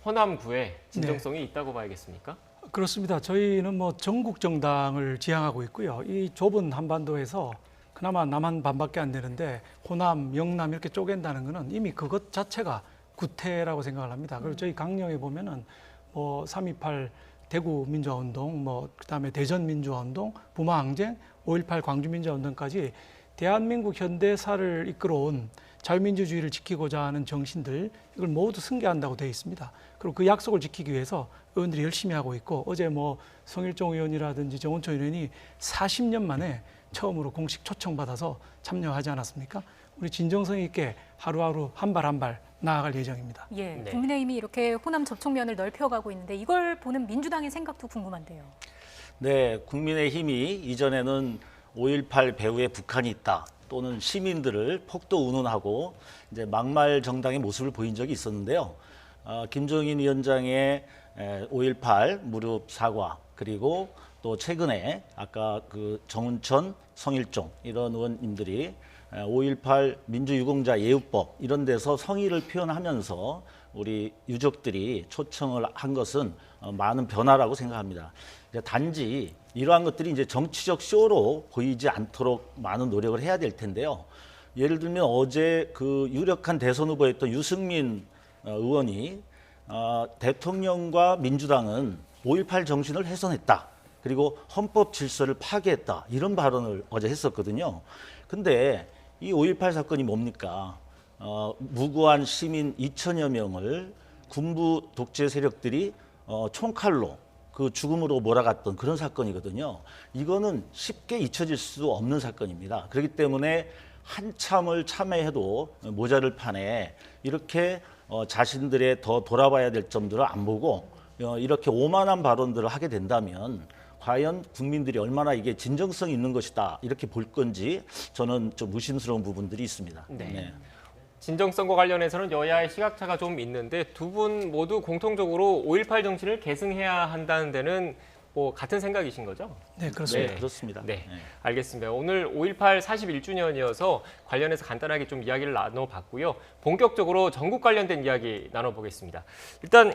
호남구에 진정성이 있다고 봐야겠습니까? 그렇습니다. 저희는 뭐 전국 정당을 지향하고 있고요. 이 좁은 한반도에서 그나마 남한 반밖에 안 되는데 호남, 영남 이렇게 쪼갠다는 것은 이미 그것 자체가 구태라고 생각을 합니다. 그리고 저희 강령에 보면은 뭐 3.28 대구 민주화운동, 뭐 그다음에 대전 민주화운동, 부마항쟁, 5.18 광주 민주화운동까지 대한민국 현대사를 이끌어온 자유민주주의를 지키고자 하는 정신들 이걸 모두 승계한다고 되어 있습니다. 그리고 그 약속을 지키기 위해서 의원들이 열심히 하고 있고 어제 뭐 성일종 의원이라든지 정원초 의원이 40년 만에 처음으로 공식 초청받아서 참여하지 않았습니까? 우리 진정성 있게 하루하루 한 발 한 발 나아갈 예정입니다. 예, 네. 국민의힘이 이렇게 호남 접촉면을 넓혀가고 있는데 이걸 보는 민주당의 생각도 궁금한데요. 네, 국민의힘이 이전에는 5.18 배후에 북한이 있다 또는 시민들을 폭도 운운하고 이제 막말 정당의 모습을 보인 적이 있었는데요. 김종인 위원장의 5.18 무릎 사과 그리고 또 최근에 아까 그 정운천, 성일종 이런 의원님들이 5.18 민주유공자 예우법 이런 데서 성의를 표현하면서 우리 유족들이 초청을 한 것은 많은 변화라고 생각합니다. 단지 이러한 것들이 이제 정치적 쇼로 보이지 않도록 많은 노력을 해야 될 텐데요. 예를 들면 어제 그 유력한 대선 후보였던 유승민 의원이 대통령과 민주당은 5.18 정신을 훼손했다. 그리고 헌법 질서를 파괴했다. 이런 발언을 어제 했었거든요. 근데 이 5.18 사건이 뭡니까? 무고한 시민 2천여 명을 군부 독재 세력들이 총칼로 그 죽음으로 몰아갔던 그런 사건이거든요. 이거는 쉽게 잊혀질 수 없는 사건입니다. 그렇기 때문에 한참을 참회해도 모자를 판에 이렇게 자신들의 더 돌아봐야 될 점들을 안 보고 이렇게 오만한 발언들을 하게 된다면 과연 국민들이 얼마나 이게 진정성이 있는 것이다 이렇게 볼 건지 저는 좀 의심스러운 부분들이 있습니다. 네. 진정성과 관련해서는 여야의 시각차가 좀 있는데 두 분 모두 공통적으로 5.18 정신을 계승해야 한다는 데는 뭐 같은 생각이신 거죠? 네, 그렇습니다. 네, 그렇습니다. 네, 알겠습니다. 오늘 5.18 41주년이어서 관련해서 간단하게 좀 이야기를 나눠봤고요. 본격적으로 전국 관련된 이야기 나눠보겠습니다. 일단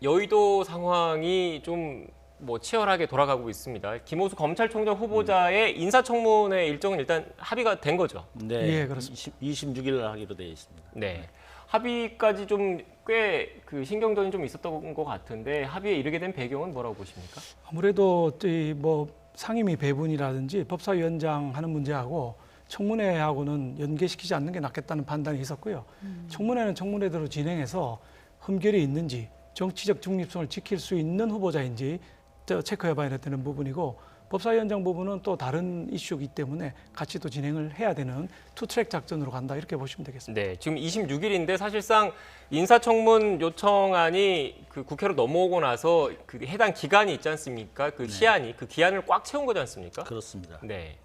여의도 상황이 좀 뭐 치열하게 돌아가고 있습니다. 김호수 검찰총장 후보자의 인사청문회 일정은 일단 합의가 된 거죠? 네, 예, 그렇습니다. 26일 하기로 되어 있습니다. 네, 합의까지 좀 꽤 그 신경전이 좀 있었던 것 같은데 합의에 이르게 된 배경은 뭐라고 보십니까? 아무래도 뭐 상임위 배분이라든지 법사위원장 하는 문제하고 청문회하고는 연계시키지 않는 게 낫겠다는 판단이 있었고요. 청문회는 청문회대로 진행해서 흠결이 있는지 정치적 중립성을 지킬 수 있는 후보자인지 체크해봐야 되는 부분이고 법사위원장 부분은 또 다른 이슈이기 때문에 같이 또 진행을 해야 되는 투트랙 작전으로 간다 이렇게 보시면 되겠습니다. 네, 지금 26일인데 사실상 인사청문 요청안이 그 국회로 넘어오고 나서 그 해당 기간이 있지 않습니까? 그 시한이 그 기한을 꽉 채운 거지 않습니까? 그렇습니다. 네.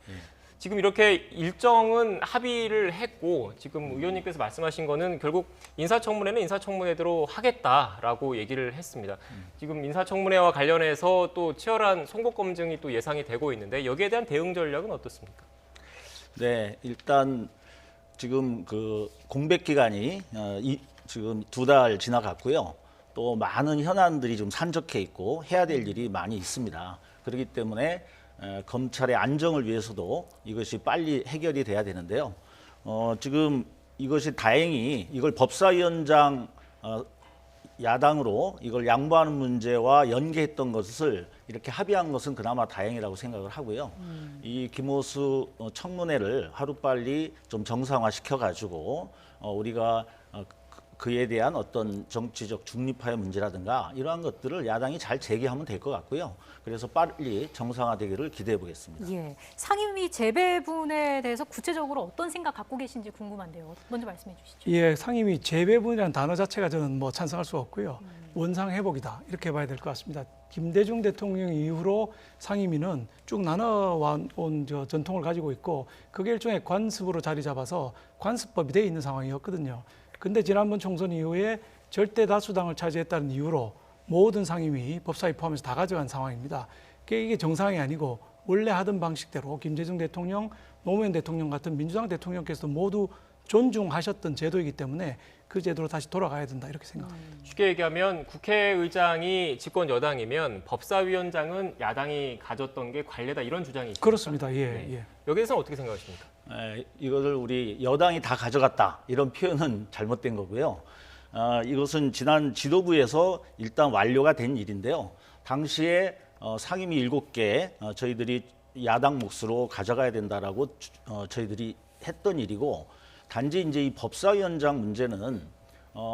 지금 이렇게 일정은 합의를 했고 지금 의원님께서 말씀하신 거는 결국 인사청문회는 인사청문회대로 하겠다라고 얘기를 했습니다. 지금 인사청문회와 관련해서 또 치열한 송곳 검증이 또 예상이 되고 있는데 여기에 대한 대응 전략은 어떻습니까? 네, 일단 지금 그 공백 기간이 지금 2달 지나갔고요. 또 많은 현안들이 좀 산적해 있고 해야 될 일이 많이 있습니다. 그렇기 때문에 검찰의 안정을 위해서도 이것이 빨리 해결이 돼야 되는데요. 지금 이것이 다행히 이걸 법사위원장 야당으로 이걸 양보하는 문제와 연계했던 것을 이렇게 합의한 것은 그나마 다행이라고 생각을 하고요. 이 김호수 청문회를 하루빨리 좀 정상화시켜가지고 우리가 그에 대한 어떤 정치적 중립화의 문제라든가 이러한 것들을 야당이 잘 제기하면 될 것 같고요. 그래서 빨리 정상화되기를 기대해 보겠습니다. 예, 상임위 재배분에 대해서 구체적으로 어떤 생각 갖고 계신지 궁금한데요. 먼저 말씀해 주시죠. 예, 상임위 재배분이라는 단어 자체가 저는 뭐 찬성할 수 없고요. 원상 회복이다 이렇게 봐야 될 것 같습니다. 김대중 대통령 이후로 상임위는 쭉 나눠온 전통을 가지고 있고 그게 일종의 관습으로 자리 잡아서 관습법이 돼 있는 상황이었거든요. 근데 지난번 총선 이후에 절대 다수당을 차지했다는 이유로 모든 상임위, 법사위 포함해서 다 가져간 상황입니다. 이게 정상이 아니고 원래 하던 방식대로 김대중 대통령, 노무현 대통령 같은 민주당 대통령께서도 모두 존중하셨던 제도이기 때문에 그 제도로 다시 돌아가야 된다 이렇게 생각합니다. 쉽게 얘기하면 국회의장이 집권 여당이면 법사위원장은 야당이 가졌던 게 관례다 이런 주장이 있습니다. 그렇습니다. 예, 네. 예. 여기에 대해서는 어떻게 생각하십니까? 이것을 우리 여당이 다 가져갔다 이런 표현은 잘못된 거고요. 이것은 지난 지도부에서 일단 완료가 된 일인데요. 당시에 상임위 7개 저희들이 야당 몫으로 가져가야 된다라고 저희들이 했던 일이고 단지 이제 이 법사위원장 문제는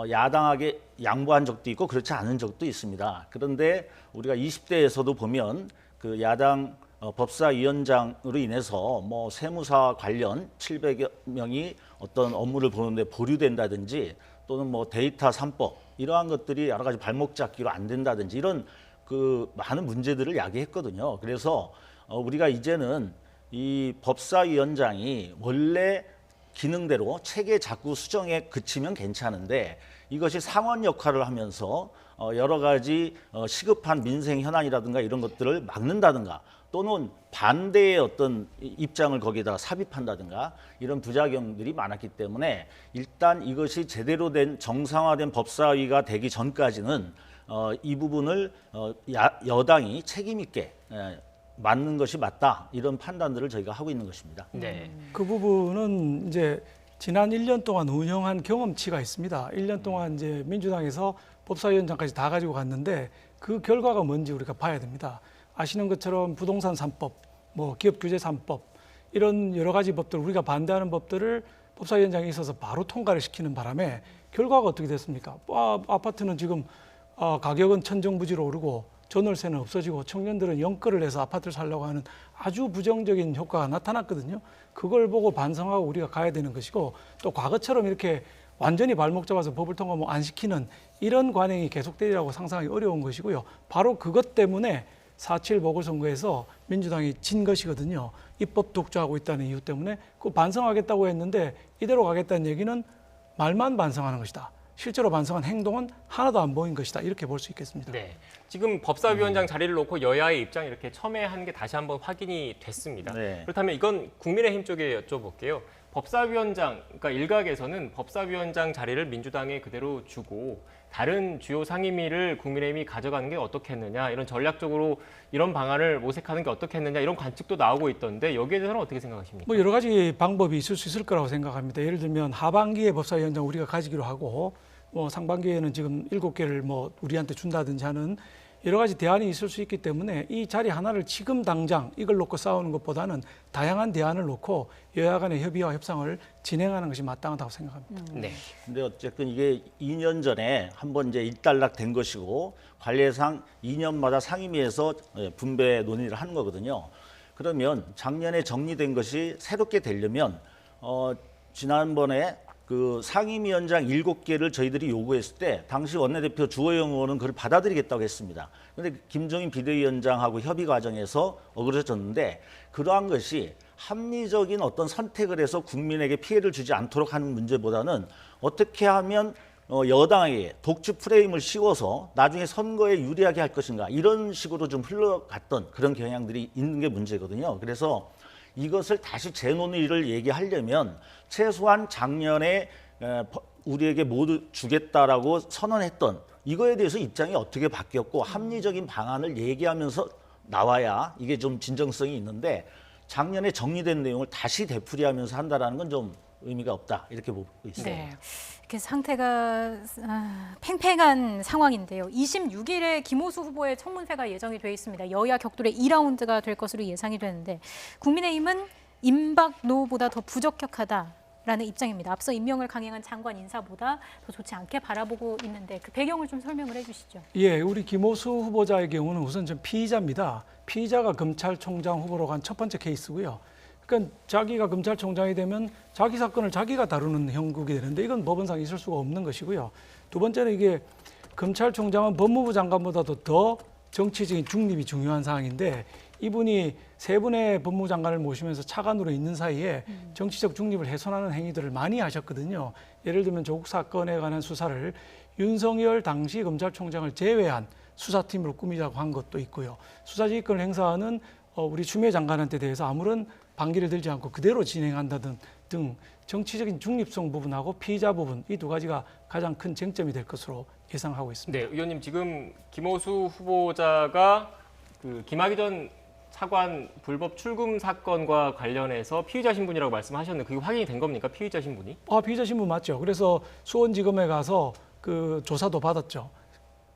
야당에게 양보한 적도 있고 그렇지 않은 적도 있습니다. 그런데 우리가 20대에서도 보면 그 야당 법사위원장으로 인해서 뭐 세무사 관련 700여 명이 어떤 업무를 보는데 보류된다든지 또는 뭐 데이터 3법 이러한 것들이 여러 가지 발목 잡기로 안 된다든지 이런 그 많은 문제들을 야기했거든요. 그래서 우리가 이제는 이 법사위원장이 원래 기능대로 체계 자구 수정에 그치면 괜찮은데 이것이 상원 역할을 하면서 여러 가지 시급한 민생 현안이라든가 이런 것들을 막는다든가 또는 반대의 어떤 입장을 거기다 삽입한다든가 이런 부작용들이 많았기 때문에 일단 이것이 제대로 된 정상화된 법사위가 되기 전까지는 이 부분을 여당이 책임 있게 맞는 것이 맞다 이런 판단들을 저희가 하고 있는 것입니다. 네. 그 부분은 이제 지난 1년 동안 운영한 경험치가 있습니다. 1년 동안 이제 민주당에서 법사위원장까지 다 가지고 갔는데 그 결과가 뭔지 우리가 봐야 됩니다. 아시는 것처럼 부동산 3법, 뭐 기업 규제 3법 이런 여러 가지 법들 우리가 반대하는 법들을 법사위원장에 있어서 바로 통과를 시키는 바람에 결과가 어떻게 됐습니까? 아파트는 지금 가격은 천정부지로 오르고 전월세는 없어지고 청년들은 연끌을 해서 아파트를 살려고 하는 아주 부정적인 효과가 나타났거든요. 그걸 보고 반성하고 우리가 가야 되는 것이고 또 과거처럼 이렇게 완전히 발목 잡아서 법을 통과 안 시키는 이런 관행이 계속되리라고 상상하기 어려운 것이고요. 바로 그것 때문에 4.7 보궐선거에서 민주당이 진 것이거든요. 입법 독주하고 있다는 이유 때문에 그 반성하겠다고 했는데 이대로 가겠다는 얘기는 말만 반성하는 것이다. 실제로 반성한 행동은 하나도 안 보인 것이다. 이렇게 볼 수 있겠습니다. 네. 지금 법사위원장 자리를 놓고 여야의 입장이 이렇게 첨예한 게 다시 한번 확인이 됐습니다. 네. 그렇다면 이건 국민의힘 쪽에 여쭤볼게요. 법사위원장, 그러니까 일각에서는 법사위원장 자리를 민주당에 그대로 주고 다른 주요 상임위를 국민의힘이 가져가는 게 어떻겠느냐, 이런 전략적으로 이런 방안을 모색하는 게 어떻겠느냐 이런 관측도 나오고 있던데 여기에 대해서는 어떻게 생각하십니까? 뭐 여러 가지 방법이 있을 수 있을 거라고 생각합니다. 예를 들면 하반기에 법사위원장 우리가 가지기로 하고 뭐 상반기에는 지금 7개를 뭐 우리한테 준다든지 하는 여러 가지 대안이 있을 수 있기 때문에 이 자리 하나를 지금 당장 이걸 놓고 싸우는 것보다는 다양한 대안을 놓고 여야 간의 협의와 협상을 진행하는 것이 마땅하다고 생각합니다. 네. 근데 어쨌든 이게 2년 전에 한번 이제 일단락된 것이고 관례상 2년마다 상임위에서 분배 논의를 하는 거거든요. 그러면 작년에 정리된 것이 새롭게 되려면 지난번에 그 상임위원장 7개를 저희들이 요구했을 때 당시 원내대표 주호영 의원은 그걸 받아들이겠다고 했습니다. 그런데 김종인 비대위원장하고 협의 과정에서 어그러졌는데 그러한 것이 합리적인 어떤 선택을 해서 국민에게 피해를 주지 않도록 하는 문제보다는 어떻게 하면 여당에게 독주 프레임을 씌워서 나중에 선거에 유리하게 할 것인가 이런 식으로 좀 흘러갔던 그런 경향들이 있는 게 문제거든요. 그래서 이것을 다시 재논의를 얘기하려면 최소한 작년에 우리에게 모두 주겠다라고 선언했던 이거에 대해서 입장이 어떻게 바뀌었고 합리적인 방안을 얘기하면서 나와야 이게 좀 진정성이 있는데 작년에 정리된 내용을 다시 되풀이하면서 한다라는 건 좀 의미가 없다 이렇게 보고 있습니다. 네. 이렇게 상태가 팽팽한 상황인데요. 26일에 김호수 후보의 청문회가 예정이 돼 있습니다. 여야 격돌의 2라운드가 될 것으로 예상이 되는데 국민의힘은 임박노보다 더 부적격하다. 라는 입장입니다. 앞서 임명을 강행한 장관 인사보다 더 좋지 않게 바라보고 있는데 그 배경을 좀 설명을 해주시죠. 예, 우리 김호수 후보자의 경우는 우선 좀 피의자입니다. 피의자가 검찰총장 후보로 간 첫 번째 케이스고요. 그러니까 자기가 검찰총장이 되면 자기 사건을 자기가 다루는 형국이 되는데 이건 법원상 있을 수가 없는 것이고요. 두 번째는 이게 검찰총장은 법무부 장관보다도 더 정치적인 중립이 중요한 사항인데 이분이 세 분의 법무부 장관을 모시면서 차관으로 있는 사이에 정치적 중립을 훼손하는 행위들을 많이 하셨거든요. 예를 들면 조국 사건에 관한 수사를 윤석열 당시 검찰총장을 제외한 수사팀으로 꾸미자고 한 것도 있고요. 수사지휘권을 행사하는 우리 추미애 장관한테 대해서 아무런 반기를 들지 않고 그대로 진행한다든 등 정치적인 중립성 부분하고 피의자 부분 이 두 가지가 가장 큰 쟁점이 될 것으로 예상하고 있습니다. 네, 의원님 지금 김호수 후보자가 그 김학의 전 차관 불법 출금 사건과 관련해서 피의자 신분이라고 말씀하셨는데 그게 확인이 된 겁니까? 피의자 신분이? 피의자 신분 맞죠. 그래서 수원지검에 가서 조사도 받았죠.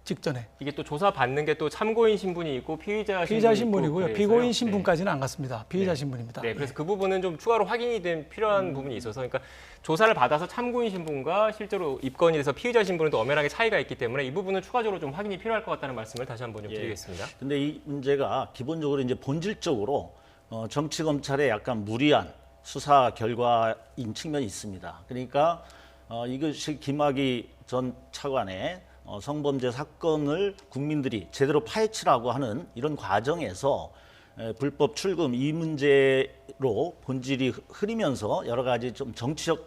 직전에. 이게 또 조사 받는 게 또 참고인 신분이 있고 피의자 신분이고요. 있고 피고인 신분까지는 안 갔습니다. 피의자 신분입니다. 네, 그래서 그 부분은 좀 추가로 확인이 된 필요한 부분이 있어서 그러니까 조사를 받아서 참고인 신분과 실제로 입건이 돼서 피의자 신분은 또 엄연하게 차이가 있기 때문에 이 부분은 추가적으로 좀 확인이 필요할 것 같다는 말씀을 다시 한번 좀 드리겠습니다. 근데 이 문제가 기본적으로 이제 본질적으로 정치 검찰의 약간 무리한 수사 결과인 측면이 있습니다. 그러니까 이것이 김학의 전 차관의 성범죄 사건을 국민들이 제대로 파헤치라고 하는 이런 과정에서 불법 출금 이 문제로 본질이 흐리면서 여러 가지 좀 정치적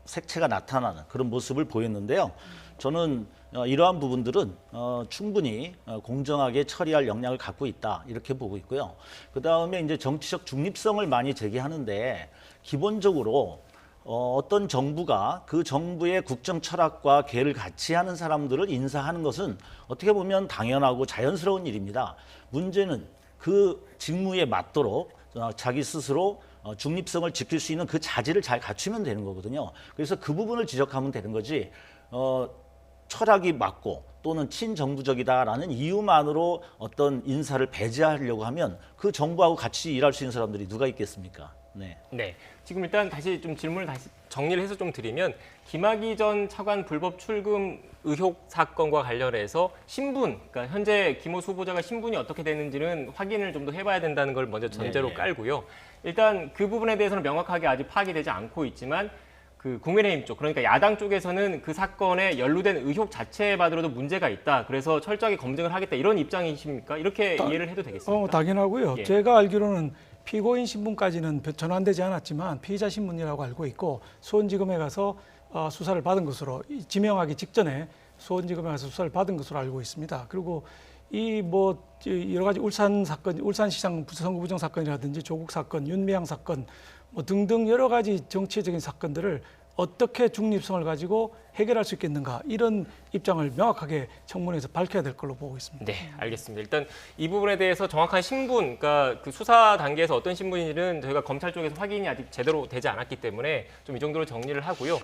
색채가 나타나는 그런 모습을 보였는데요. 저는 이러한 부분들은 충분히 공정하게 처리할 역량을 갖고 있다 이렇게 보고 있고요. 그 다음에 이제 정치적 중립성을 많이 제기하는데 기본적으로 어떤 정부가 그 정부의 국정 철학과 계를 같이 하는 사람들을 인사하는 것은 어떻게 보면 당연하고 자연스러운 일입니다. 문제는 그 직무에 맞도록 자기 스스로 중립성을 지킬 수 있는 그 자질을 잘 갖추면 되는 거거든요. 그래서 그 부분을 지적하면 되는 거지 철학이 맞고 또는 친정부적이다라는 이유만으로 어떤 인사를 배제하려고 하면 그 정부하고 같이 일할 수 있는 사람들이 누가 있겠습니까? 네. 지금 일단 다시 좀 질문을 다시 정리를 해서 좀 드리면 김학의 전 차관 불법 출금 의혹 사건과 관련해서 신분, 그러니까 현재 김호수 후보자가 신분이 어떻게 되는지는 확인을 좀 더 해봐야 된다는 걸 먼저 전제로 깔고요. 일단 그 부분에 대해서는 명확하게 아직 파악이 되지 않고 있지만 그 국민의힘 쪽, 그러니까 야당 쪽에서는 그 사건에 연루된 의혹 자체만으로도 문제가 있다. 그래서 철저하게 검증을 하겠다. 이런 입장이십니까? 이렇게 이해를 해도 되겠습니까? 당연하고요. 제가 알기로는 피고인 신분까지는 전환되지 않았지만 피의자 신분이라고 알고 있고 수원지검에 가서 수사를 받은 것으로 지명하기 직전에 수원지검에 가서 수사를 받은 것으로 알고 있습니다. 그리고 이 여러 가지 울산 사건, 울산시장 선거 부정 사건이라든지 조국 사건, 윤미향 사건 등등 여러 가지 정치적인 사건들을 어떻게 중립성을 가지고 해결할 수 있겠는가 이런 입장을 명확하게 청문회에서 밝혀야 될 걸로 보고 있습니다. 네, 알겠습니다. 일단 이 부분에 대해서 정확한 신분, 그러니까 그 수사 단계에서 어떤 신분인지는 저희가 검찰 쪽에서 확인이 아직 제대로 되지 않았기 때문에 좀 이 정도로 정리를 하고요.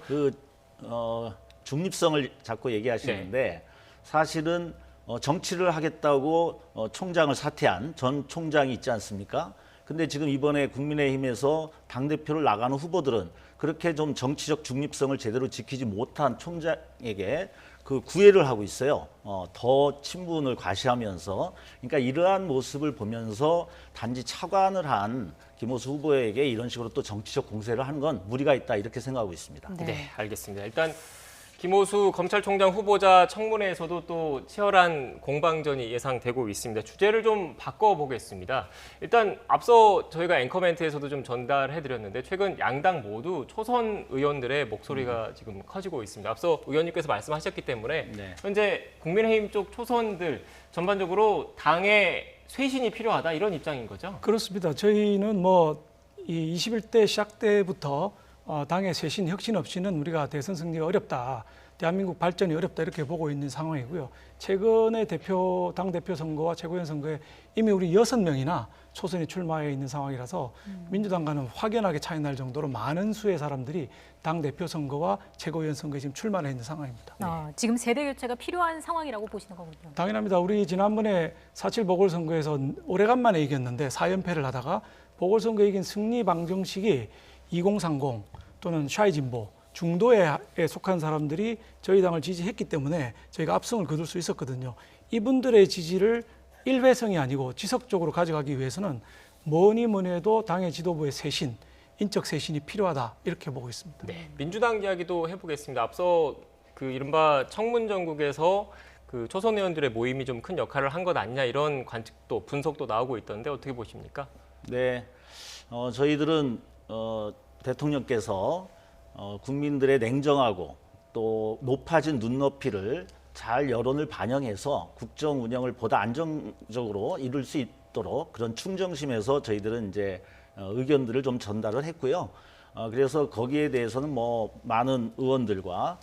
중립성을 자꾸 얘기하시는데 사실은 정치를 하겠다고 총장을 사퇴한 전 총장이 있지 않습니까? 근데 지금 이번에 국민의힘에서 당대표를 나가는 후보들은 그렇게 좀 정치적 중립성을 제대로 지키지 못한 총장에게 그 구애를 하고 있어요. 더 친분을 과시하면서. 그러니까 이러한 모습을 보면서 단지 차관을 한 김호수 후보에게 이런 식으로 또 정치적 공세를 하는 건 무리가 있다 이렇게 생각하고 있습니다. 네, 알겠습니다. 일단 김호수 검찰총장 후보자 청문회에서도 또 치열한 공방전이 예상되고 있습니다. 주제를 좀 바꿔보겠습니다. 일단 앞서 저희가 앵커 멘트에서도 좀 전달해드렸는데 최근 양당 모두 초선 의원들의 목소리가 지금 커지고 있습니다. 앞서 의원님께서 말씀하셨기 때문에 현재 국민의힘 쪽 초선들 전반적으로 당의 쇄신이 필요하다 이런 입장인 거죠? 그렇습니다. 저희는 이 21대 시작 때부터 당의 쇄신, 혁신 없이는 우리가 대선 승리가 어렵다. 대한민국 발전이 어렵다 이렇게 보고 있는 상황이고요. 최근에 당대표 선거와 최고위원 선거에 이미 우리 6명이나 초선이 출마해 있는 상황이라서 민주당과는 확연하게 차이 날 정도로 많은 수의 사람들이 당대표 선거와 최고위원 선거에 지금 출마해 있는 상황입니다. 지금 세대 교체가 필요한 상황이라고 보시는 거군요. 당연합니다. 우리 지난번에 4.7 보궐선거에서 오래간만에 이겼는데 4연패를 하다가 보궐선거에 이긴 승리 방정식이 2030 또는 샤이진보 중도에 속한 사람들이 저희 당을 지지했기 때문에 저희가 압승을 거둘 수 있었거든요. 이분들의 지지를 일회성이 아니고 지속적으로 가져가기 위해서는 뭐니 해도 당의 지도부의 쇄신, 인적 쇄신이 필요하다 이렇게 보고 있습니다. 네, 민주당 이야기도 해보겠습니다. 앞서 그 이른바 청문정국에서 그 초선 의원들의 모임이 좀 큰 역할을 한 것 아니냐 이런 관측도 분석도 나오고 있던데 어떻게 보십니까? 네, 저희들은 대통령께서 국민들의 냉정하고 또 높아진 눈높이를 잘 여론을 반영해서 국정 운영을 보다 안정적으로 이룰 수 있도록 그런 충정심에서 저희들은 이제 의견들을 좀 전달을 했고요. 그래서 거기에 대해서는 뭐 많은 의원들과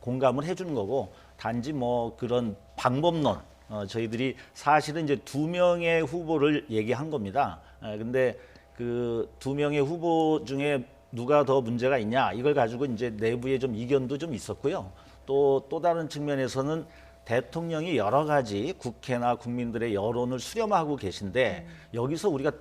공감을 해주는 거고 단지 뭐 그런 방법론 저희들이 사실은 이제 2명의 후보를 얘기한 겁니다. 근데 그 2명의 후보 중에 누가 더 문제가 있냐 이걸 가지고 이제 내부에 좀 이견도 좀 있었고요. 또 다른 측면에서는 대통령이 여러 가지 국회나 국민들의 여론을 수렴하고 계신데 여기서 우리가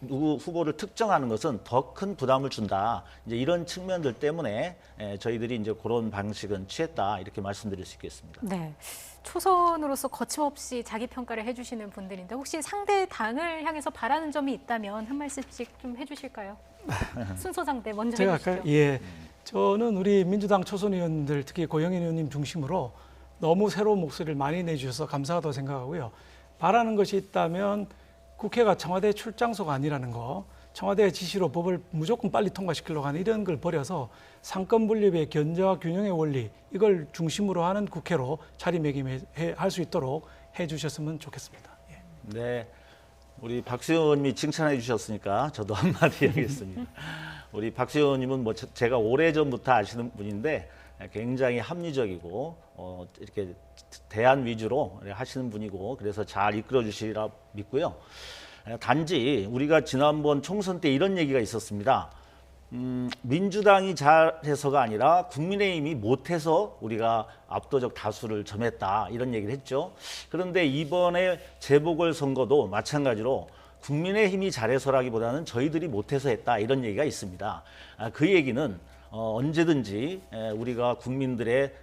누구 후보를 특정하는 것은 더 큰 부담을 준다. 이제 이런 측면들 때문에 저희들이 이제 그런 방식은 취했다 이렇게 말씀드릴 수 있겠습니다. 네, 초선으로서 거침없이 자기 평가를 해주시는 분들인데 혹시 상대 당을 향해서 바라는 점이 있다면 한 말씀씩 좀 해주실까요? 순서 상대 먼저 제가 해주시죠. 아까 저는 우리 민주당 초선 의원들 특히 고영인 의원님 중심으로 너무 새로운 목소리를 많이 내주셔서 감사하다고 생각하고요. 바라는 것이 있다면 국회가 청와대 출장소가 아니라는 거, 청와대의 지시로 법을 무조건 빨리 통과시키려고 하는 이런 걸 버려서 상권 분립의 견제와 균형의 원리 이걸 중심으로 하는 국회로 자리매김할 수 있도록 해주셨으면 좋겠습니다. 네, 우리 박수영 의원님이 칭찬해 주셨으니까 저도 한마디 하겠습니다. 우리 박수영 의원님은 뭐 제가 오래전부터 아시는 분인데 굉장히 합리적이고 이렇게 대안 위주로 하시는 분이고 그래서 잘 이끌어 주시리라 믿고요. 단지 우리가 지난번 총선 때 이런 얘기가 있었습니다. 민주당이 잘해서가 아니라 국민의힘이 못해서 우리가 압도적 다수를 점했다 이런 얘기를 했죠. 그런데 이번에 재보궐선거도 마찬가지로 국민의힘이 잘해서라기보다는 저희들이 못해서 했다 이런 얘기가 있습니다. 그 얘기는 언제든지 우리가 국민들의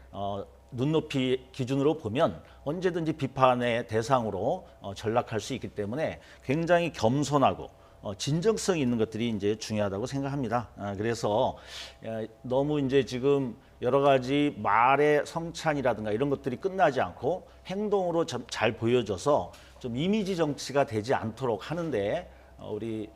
눈높이 기준으로 보면 언제든지 비판의 대상으로 전락할 수 있기 때문에 굉장히 겸손하고 진정성 있는 것들이 이제 중요하다고 생각합니다. 그래서 너무 이제 지금 여러 가지 말의 성찬이라든가 이런 것들이 끝나지 않고 행동으로 잘 보여줘서 좀 이미지 정치가 되지 않도록 하는데 우리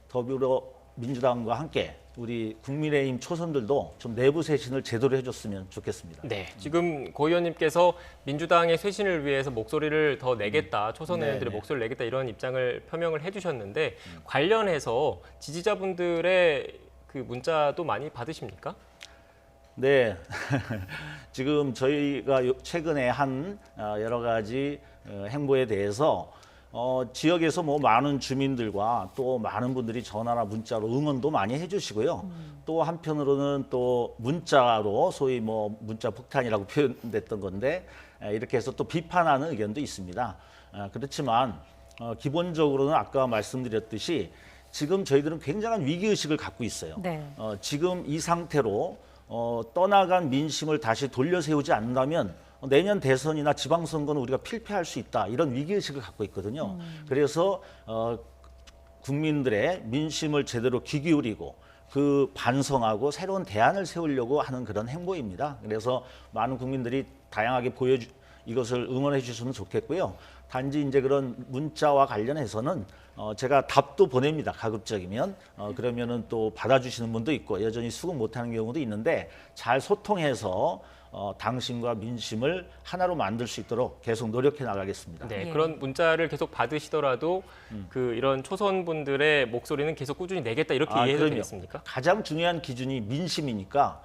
더불어민주당과 함께 우리 국민의힘 초선들도 좀 내부 쇄신을 제대로 해줬으면 좋겠습니다. 네, 지금 고 의원님께서 민주당의 쇄신을 위해서 목소리를 더 내겠다, 초선 의원들의 목소리를 내겠다 이런 입장을 표명을 해주셨는데 관련해서 지지자분들의 그 문자도 많이 받으십니까? 네, 지금 저희가 최근에 한 여러 가지 행보에 대해서 지역에서 뭐 많은 주민들과 또 많은 분들이 전화나 문자로 응원도 많이 해주시고요. 또 한편으로는 또 문자로 소위 뭐 문자 폭탄이라고 표현됐던 건데 이렇게 해서 또 비판하는 의견도 있습니다. 그렇지만 기본적으로는 아까 말씀드렸듯이 지금 저희들은 굉장한 위기의식을 갖고 있어요. 네. 지금 이 상태로 떠나간 민심을 다시 돌려세우지 않는다면 내년 대선이나 지방선거는 우리가 필패할 수 있다 이런 위기의식을 갖고 있거든요. 그래서 국민들의 민심을 제대로 귀 기울이고 그 반성하고 새로운 대안을 세우려고 하는 그런 행보입니다. 그래서 많은 국민들이 다양하게 이것을 응원해 주셨으면 좋겠고요. 단지 이제 그런 문자와 관련해서는 제가 답도 보냅니다. 가급적이면 그러면은 또 받아주시는 분도 있고 여전히 수긍 못하는 경우도 있는데 잘 소통해서 당심과 민심을 하나로 만들 수 있도록 계속 노력해 나가겠습니다. 네, 그런 문자를 계속 받으시더라도 그 이런 초선분들의 목소리는 계속 꾸준히 내겠다 이렇게 이해해도 되겠습니까? 가장 중요한 기준이 민심이니까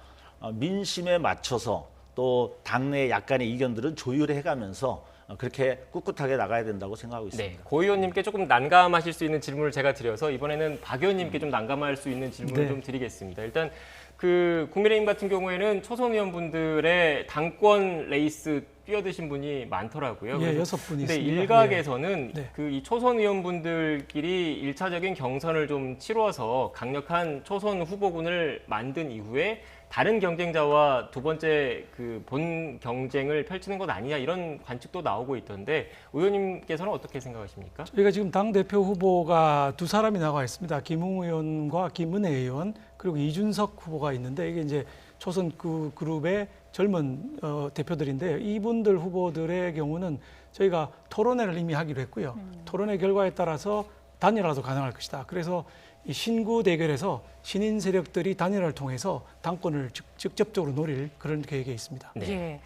민심에 맞춰서 또 당내 약간의 이견들은 조율해가면서 그렇게 꿋꿋하게 나가야 된다고 생각하고 있습니다. 네, 고 의원님께 조금 난감하실 수 있는 질문을 제가 드려서 이번에는 박 의원님께 좀 난감할 수 있는 질문을 좀 드리겠습니다. 일단 국민의힘 같은 경우에는 초선 의원분들의 당권 레이스 뛰어드신 분이 많더라고요. 예, 6분이 근데 있습니다. 일각에서는 네. 이 초선 의원분들끼리 1차적인 경선을 좀 치러서 강력한 초선 후보군을 만든 이후에 다른 경쟁자와 두 번째 본 경쟁을 펼치는 것 아니냐 이런 관측도 나오고 있던데 의원님께서는 어떻게 생각하십니까? 저희가 지금 당대표 후보가 두 사람이 나와 있습니다. 김웅 의원과 김은혜 의원 그리고 이준석 후보가 있는데 이게 이제 초선 그룹의 젊은 대표들인데요. 이분들 후보들의 경우는 저희가 토론회를 이미 하기로 했고요. 토론회 결과에 따라서 단일화도 가능할 것이다. 그래서 이 신구 대결에서 신인 세력들이 단일화를 통해서 당권을 직접적으로 노릴 그런 계획에 있습니다. 네. 예.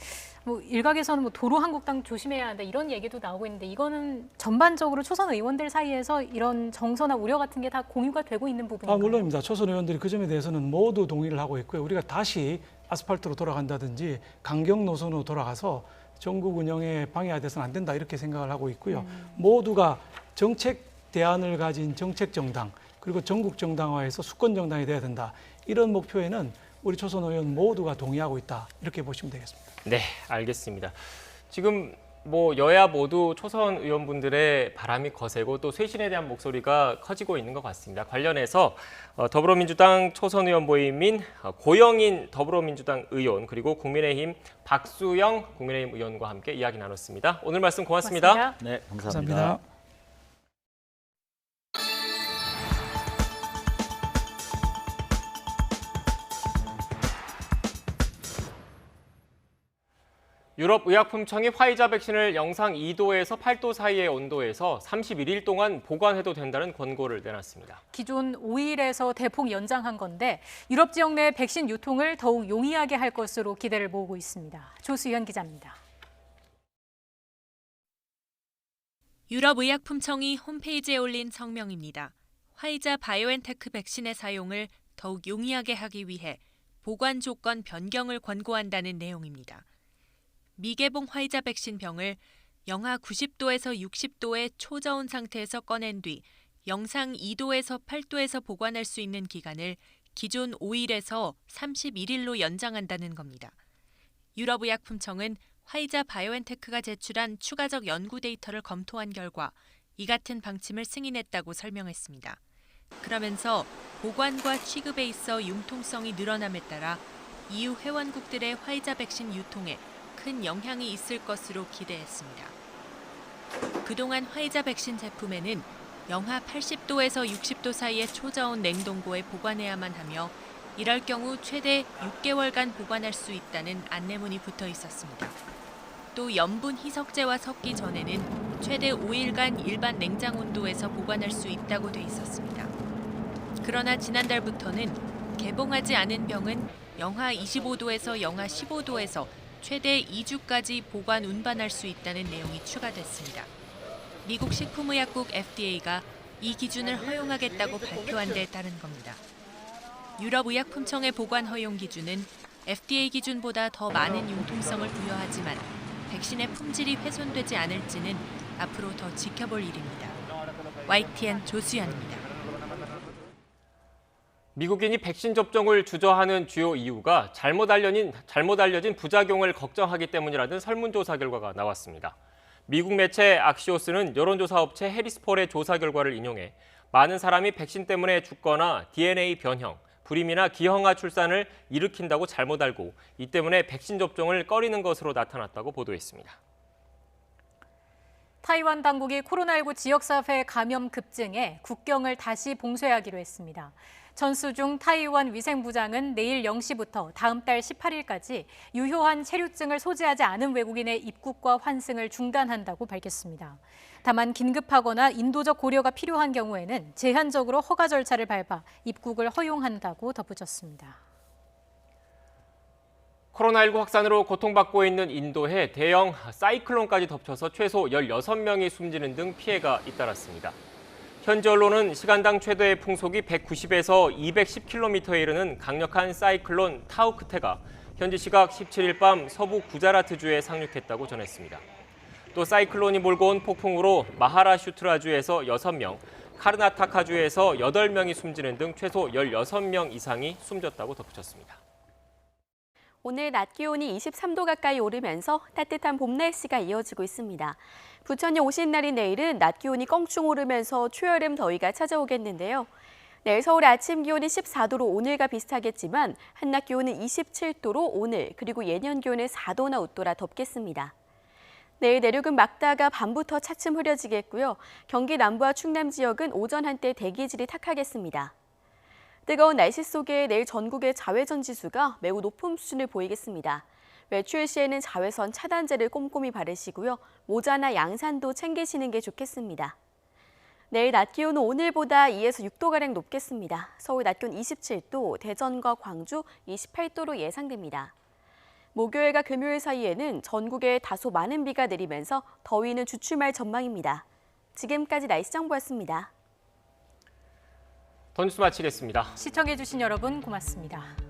일각에서는 도로 한국당 조심해야 한다 이런 얘기도 나오고 있는데 이거는 전반적으로 초선 의원들 사이에서 이런 정서나 우려 같은 게 다 공유가 되고 있는 부분인가요? 물론입니다. 초선 의원들이 그 점에 대해서는 모두 동의를 하고 있고요. 우리가 다시 아스팔트로 돌아간다든지 강경 노선으로 돌아가서 전국 운영에 방해가 돼서는 안 된다 이렇게 생각을 하고 있고요. 모두가 정책 대안을 가진 정책 정당 그리고 전국 정당화해서 수권 정당이 돼야 된다. 이런 목표에는 우리 초선 의원 모두가 동의하고 있다. 이렇게 보시면 되겠습니다. 네, 알겠습니다. 지금 여야 모두 초선 의원분들의 바람이 거세고 또 쇄신에 대한 목소리가 커지고 있는 것 같습니다. 관련해서 더불어민주당 초선 의원 모임인 고영인 더불어민주당 의원 그리고 국민의힘 박수영 국민의힘 의원과 함께 이야기 나눴습니다. 오늘 말씀 고맙습니다. 네, 감사합니다. 유럽의약품청이 화이자 백신을 영상 2도에서 8도 사이의 온도에서 31일 동안 보관해도 된다는 권고를 내놨습니다. 기존 5일에서 대폭 연장한 건데 유럽 지역 내 백신 유통을 더욱 용이하게 할 것으로 기대를 모으고 있습니다. 조수현 기자입니다. 유럽의약품청이 홈페이지에 올린 성명입니다. 화이자 바이오엔테크 백신의 사용을 더욱 용이하게 하기 위해 보관 조건 변경을 권고한다는 내용입니다. 미개봉 화이자 백신 병을 영하 90도에서 60도의 초저온 상태에서 꺼낸 뒤 영상 2도에서 8도에서 보관할 수 있는 기간을 기존 5일에서 31일로 연장한다는 겁니다. 유럽의약품청은 화이자 바이오엔테크가 제출한 추가적 연구 데이터를 검토한 결과 이 같은 방침을 승인했다고 설명했습니다. 그러면서 보관과 취급에 있어 융통성이 늘어남에 따라 EU 회원국들의 화이자 백신 유통에 큰 영향이 있을 것으로 기대했습니다. 그동안 화이자 백신 제품에는 영하 80도에서 60도 사이의 초저온 냉동고에 보관해야만 하며 이럴 경우 최대 6개월간 보관할 수 있다는 안내문이 붙어 있었습니다. 또 염분 희석제와 섞기 전에는 최대 5일간 일반 냉장 온도에서 보관할 수 있다고 돼 있었습니다. 그러나 지난달부터는 개봉하지 않은 병은 영하 25도에서 영하 15도에서 최대 2주까지 보관 운반할 수 있다는 내용이 추가됐습니다. 미국 식품의약국 FDA가 이 기준을 허용하겠다고 발표한 데 따른 겁니다. 유럽의약품청의 보관 허용 기준은 FDA 기준보다 더 많은 융통성을 부여하지만 백신의 품질이 훼손되지 않을지는 앞으로 더 지켜볼 일입니다. YTN 조수연입니다. 미국인이 백신 접종을 주저하는 주요 이유가 잘못 알려진 부작용을 걱정하기 때문이라는 설문조사 결과가 나왔습니다. 미국 매체 악시오스는 여론조사 업체 해리스폴의 조사 결과를 인용해 많은 사람이 백신 때문에 죽거나 DNA 변형, 불임이나 기형아 출산을 일으킨다고 잘못 알고 이 때문에 백신 접종을 꺼리는 것으로 나타났다고 보도했습니다. 타이완 당국이 코로나19 지역사회 감염 급증에 국경을 다시 봉쇄하기로 했습니다. 전수중 타이완 위생부장은 내일 0시부터 다음 달 18일까지 유효한 체류증을 소지하지 않은 외국인의 입국과 환승을 중단한다고 밝혔습니다. 다만 긴급하거나 인도적 고려가 필요한 경우에는 제한적으로 허가 절차를 밟아 입국을 허용한다고 덧붙였습니다. 코로나19 확산으로 고통받고 있는 인도에 대형 사이클론까지 덮쳐서 최소 16명이 숨지는 등 피해가 잇따랐습니다. 현지 언론은 시간당 최대 풍속이 190에서 210km에 이르는 강력한 사이클론 타우크테가 현지 시각 17일 밤 서부 구자라트주에 상륙했다고 전했습니다. 또 사이클론이 몰고 온 폭풍으로 마하라슈트라주에서 6명, 카르나타카주에서 8명이 숨지는 등 최소 16명 이상이 숨졌다고 덧붙였습니다. 오늘 낮 기온이 23도 가까이 오르면서 따뜻한 봄 날씨가 이어지고 있습니다. 부천이 오신 날인 내일은 낮 기온이 껑충 오르면서 초여름 더위가 찾아오겠는데요. 내일 서울 아침 기온이 14도로 오늘과 비슷하겠지만 한낮 기온은 27도로 오늘 그리고 예년 기온의 4도나 웃돌아 덥겠습니다. 내일 내륙은 막다가 밤부터 차츰 흐려지겠고요. 경기 남부와 충남 지역은 오전 한때 대기질이 탁하겠습니다. 뜨거운 날씨 속에 내일 전국의 자외선 지수가 매우 높은 수준을 보이겠습니다. 외출 시에는 자외선 차단제를 꼼꼼히 바르시고요. 모자나 양산도 챙기시는 게 좋겠습니다. 내일 낮 기온은 오늘보다 2에서 6도가량 높겠습니다. 서울 낮 기온 27도, 대전과 광주 28도로 예상됩니다. 목요일과 금요일 사이에는 전국에 다소 많은 비가 내리면서 더위는 주춤할 전망입니다. 지금까지 날씨 정보였습니다. 더 뉴스 마치겠습니다. 시청해주신 여러분 고맙습니다.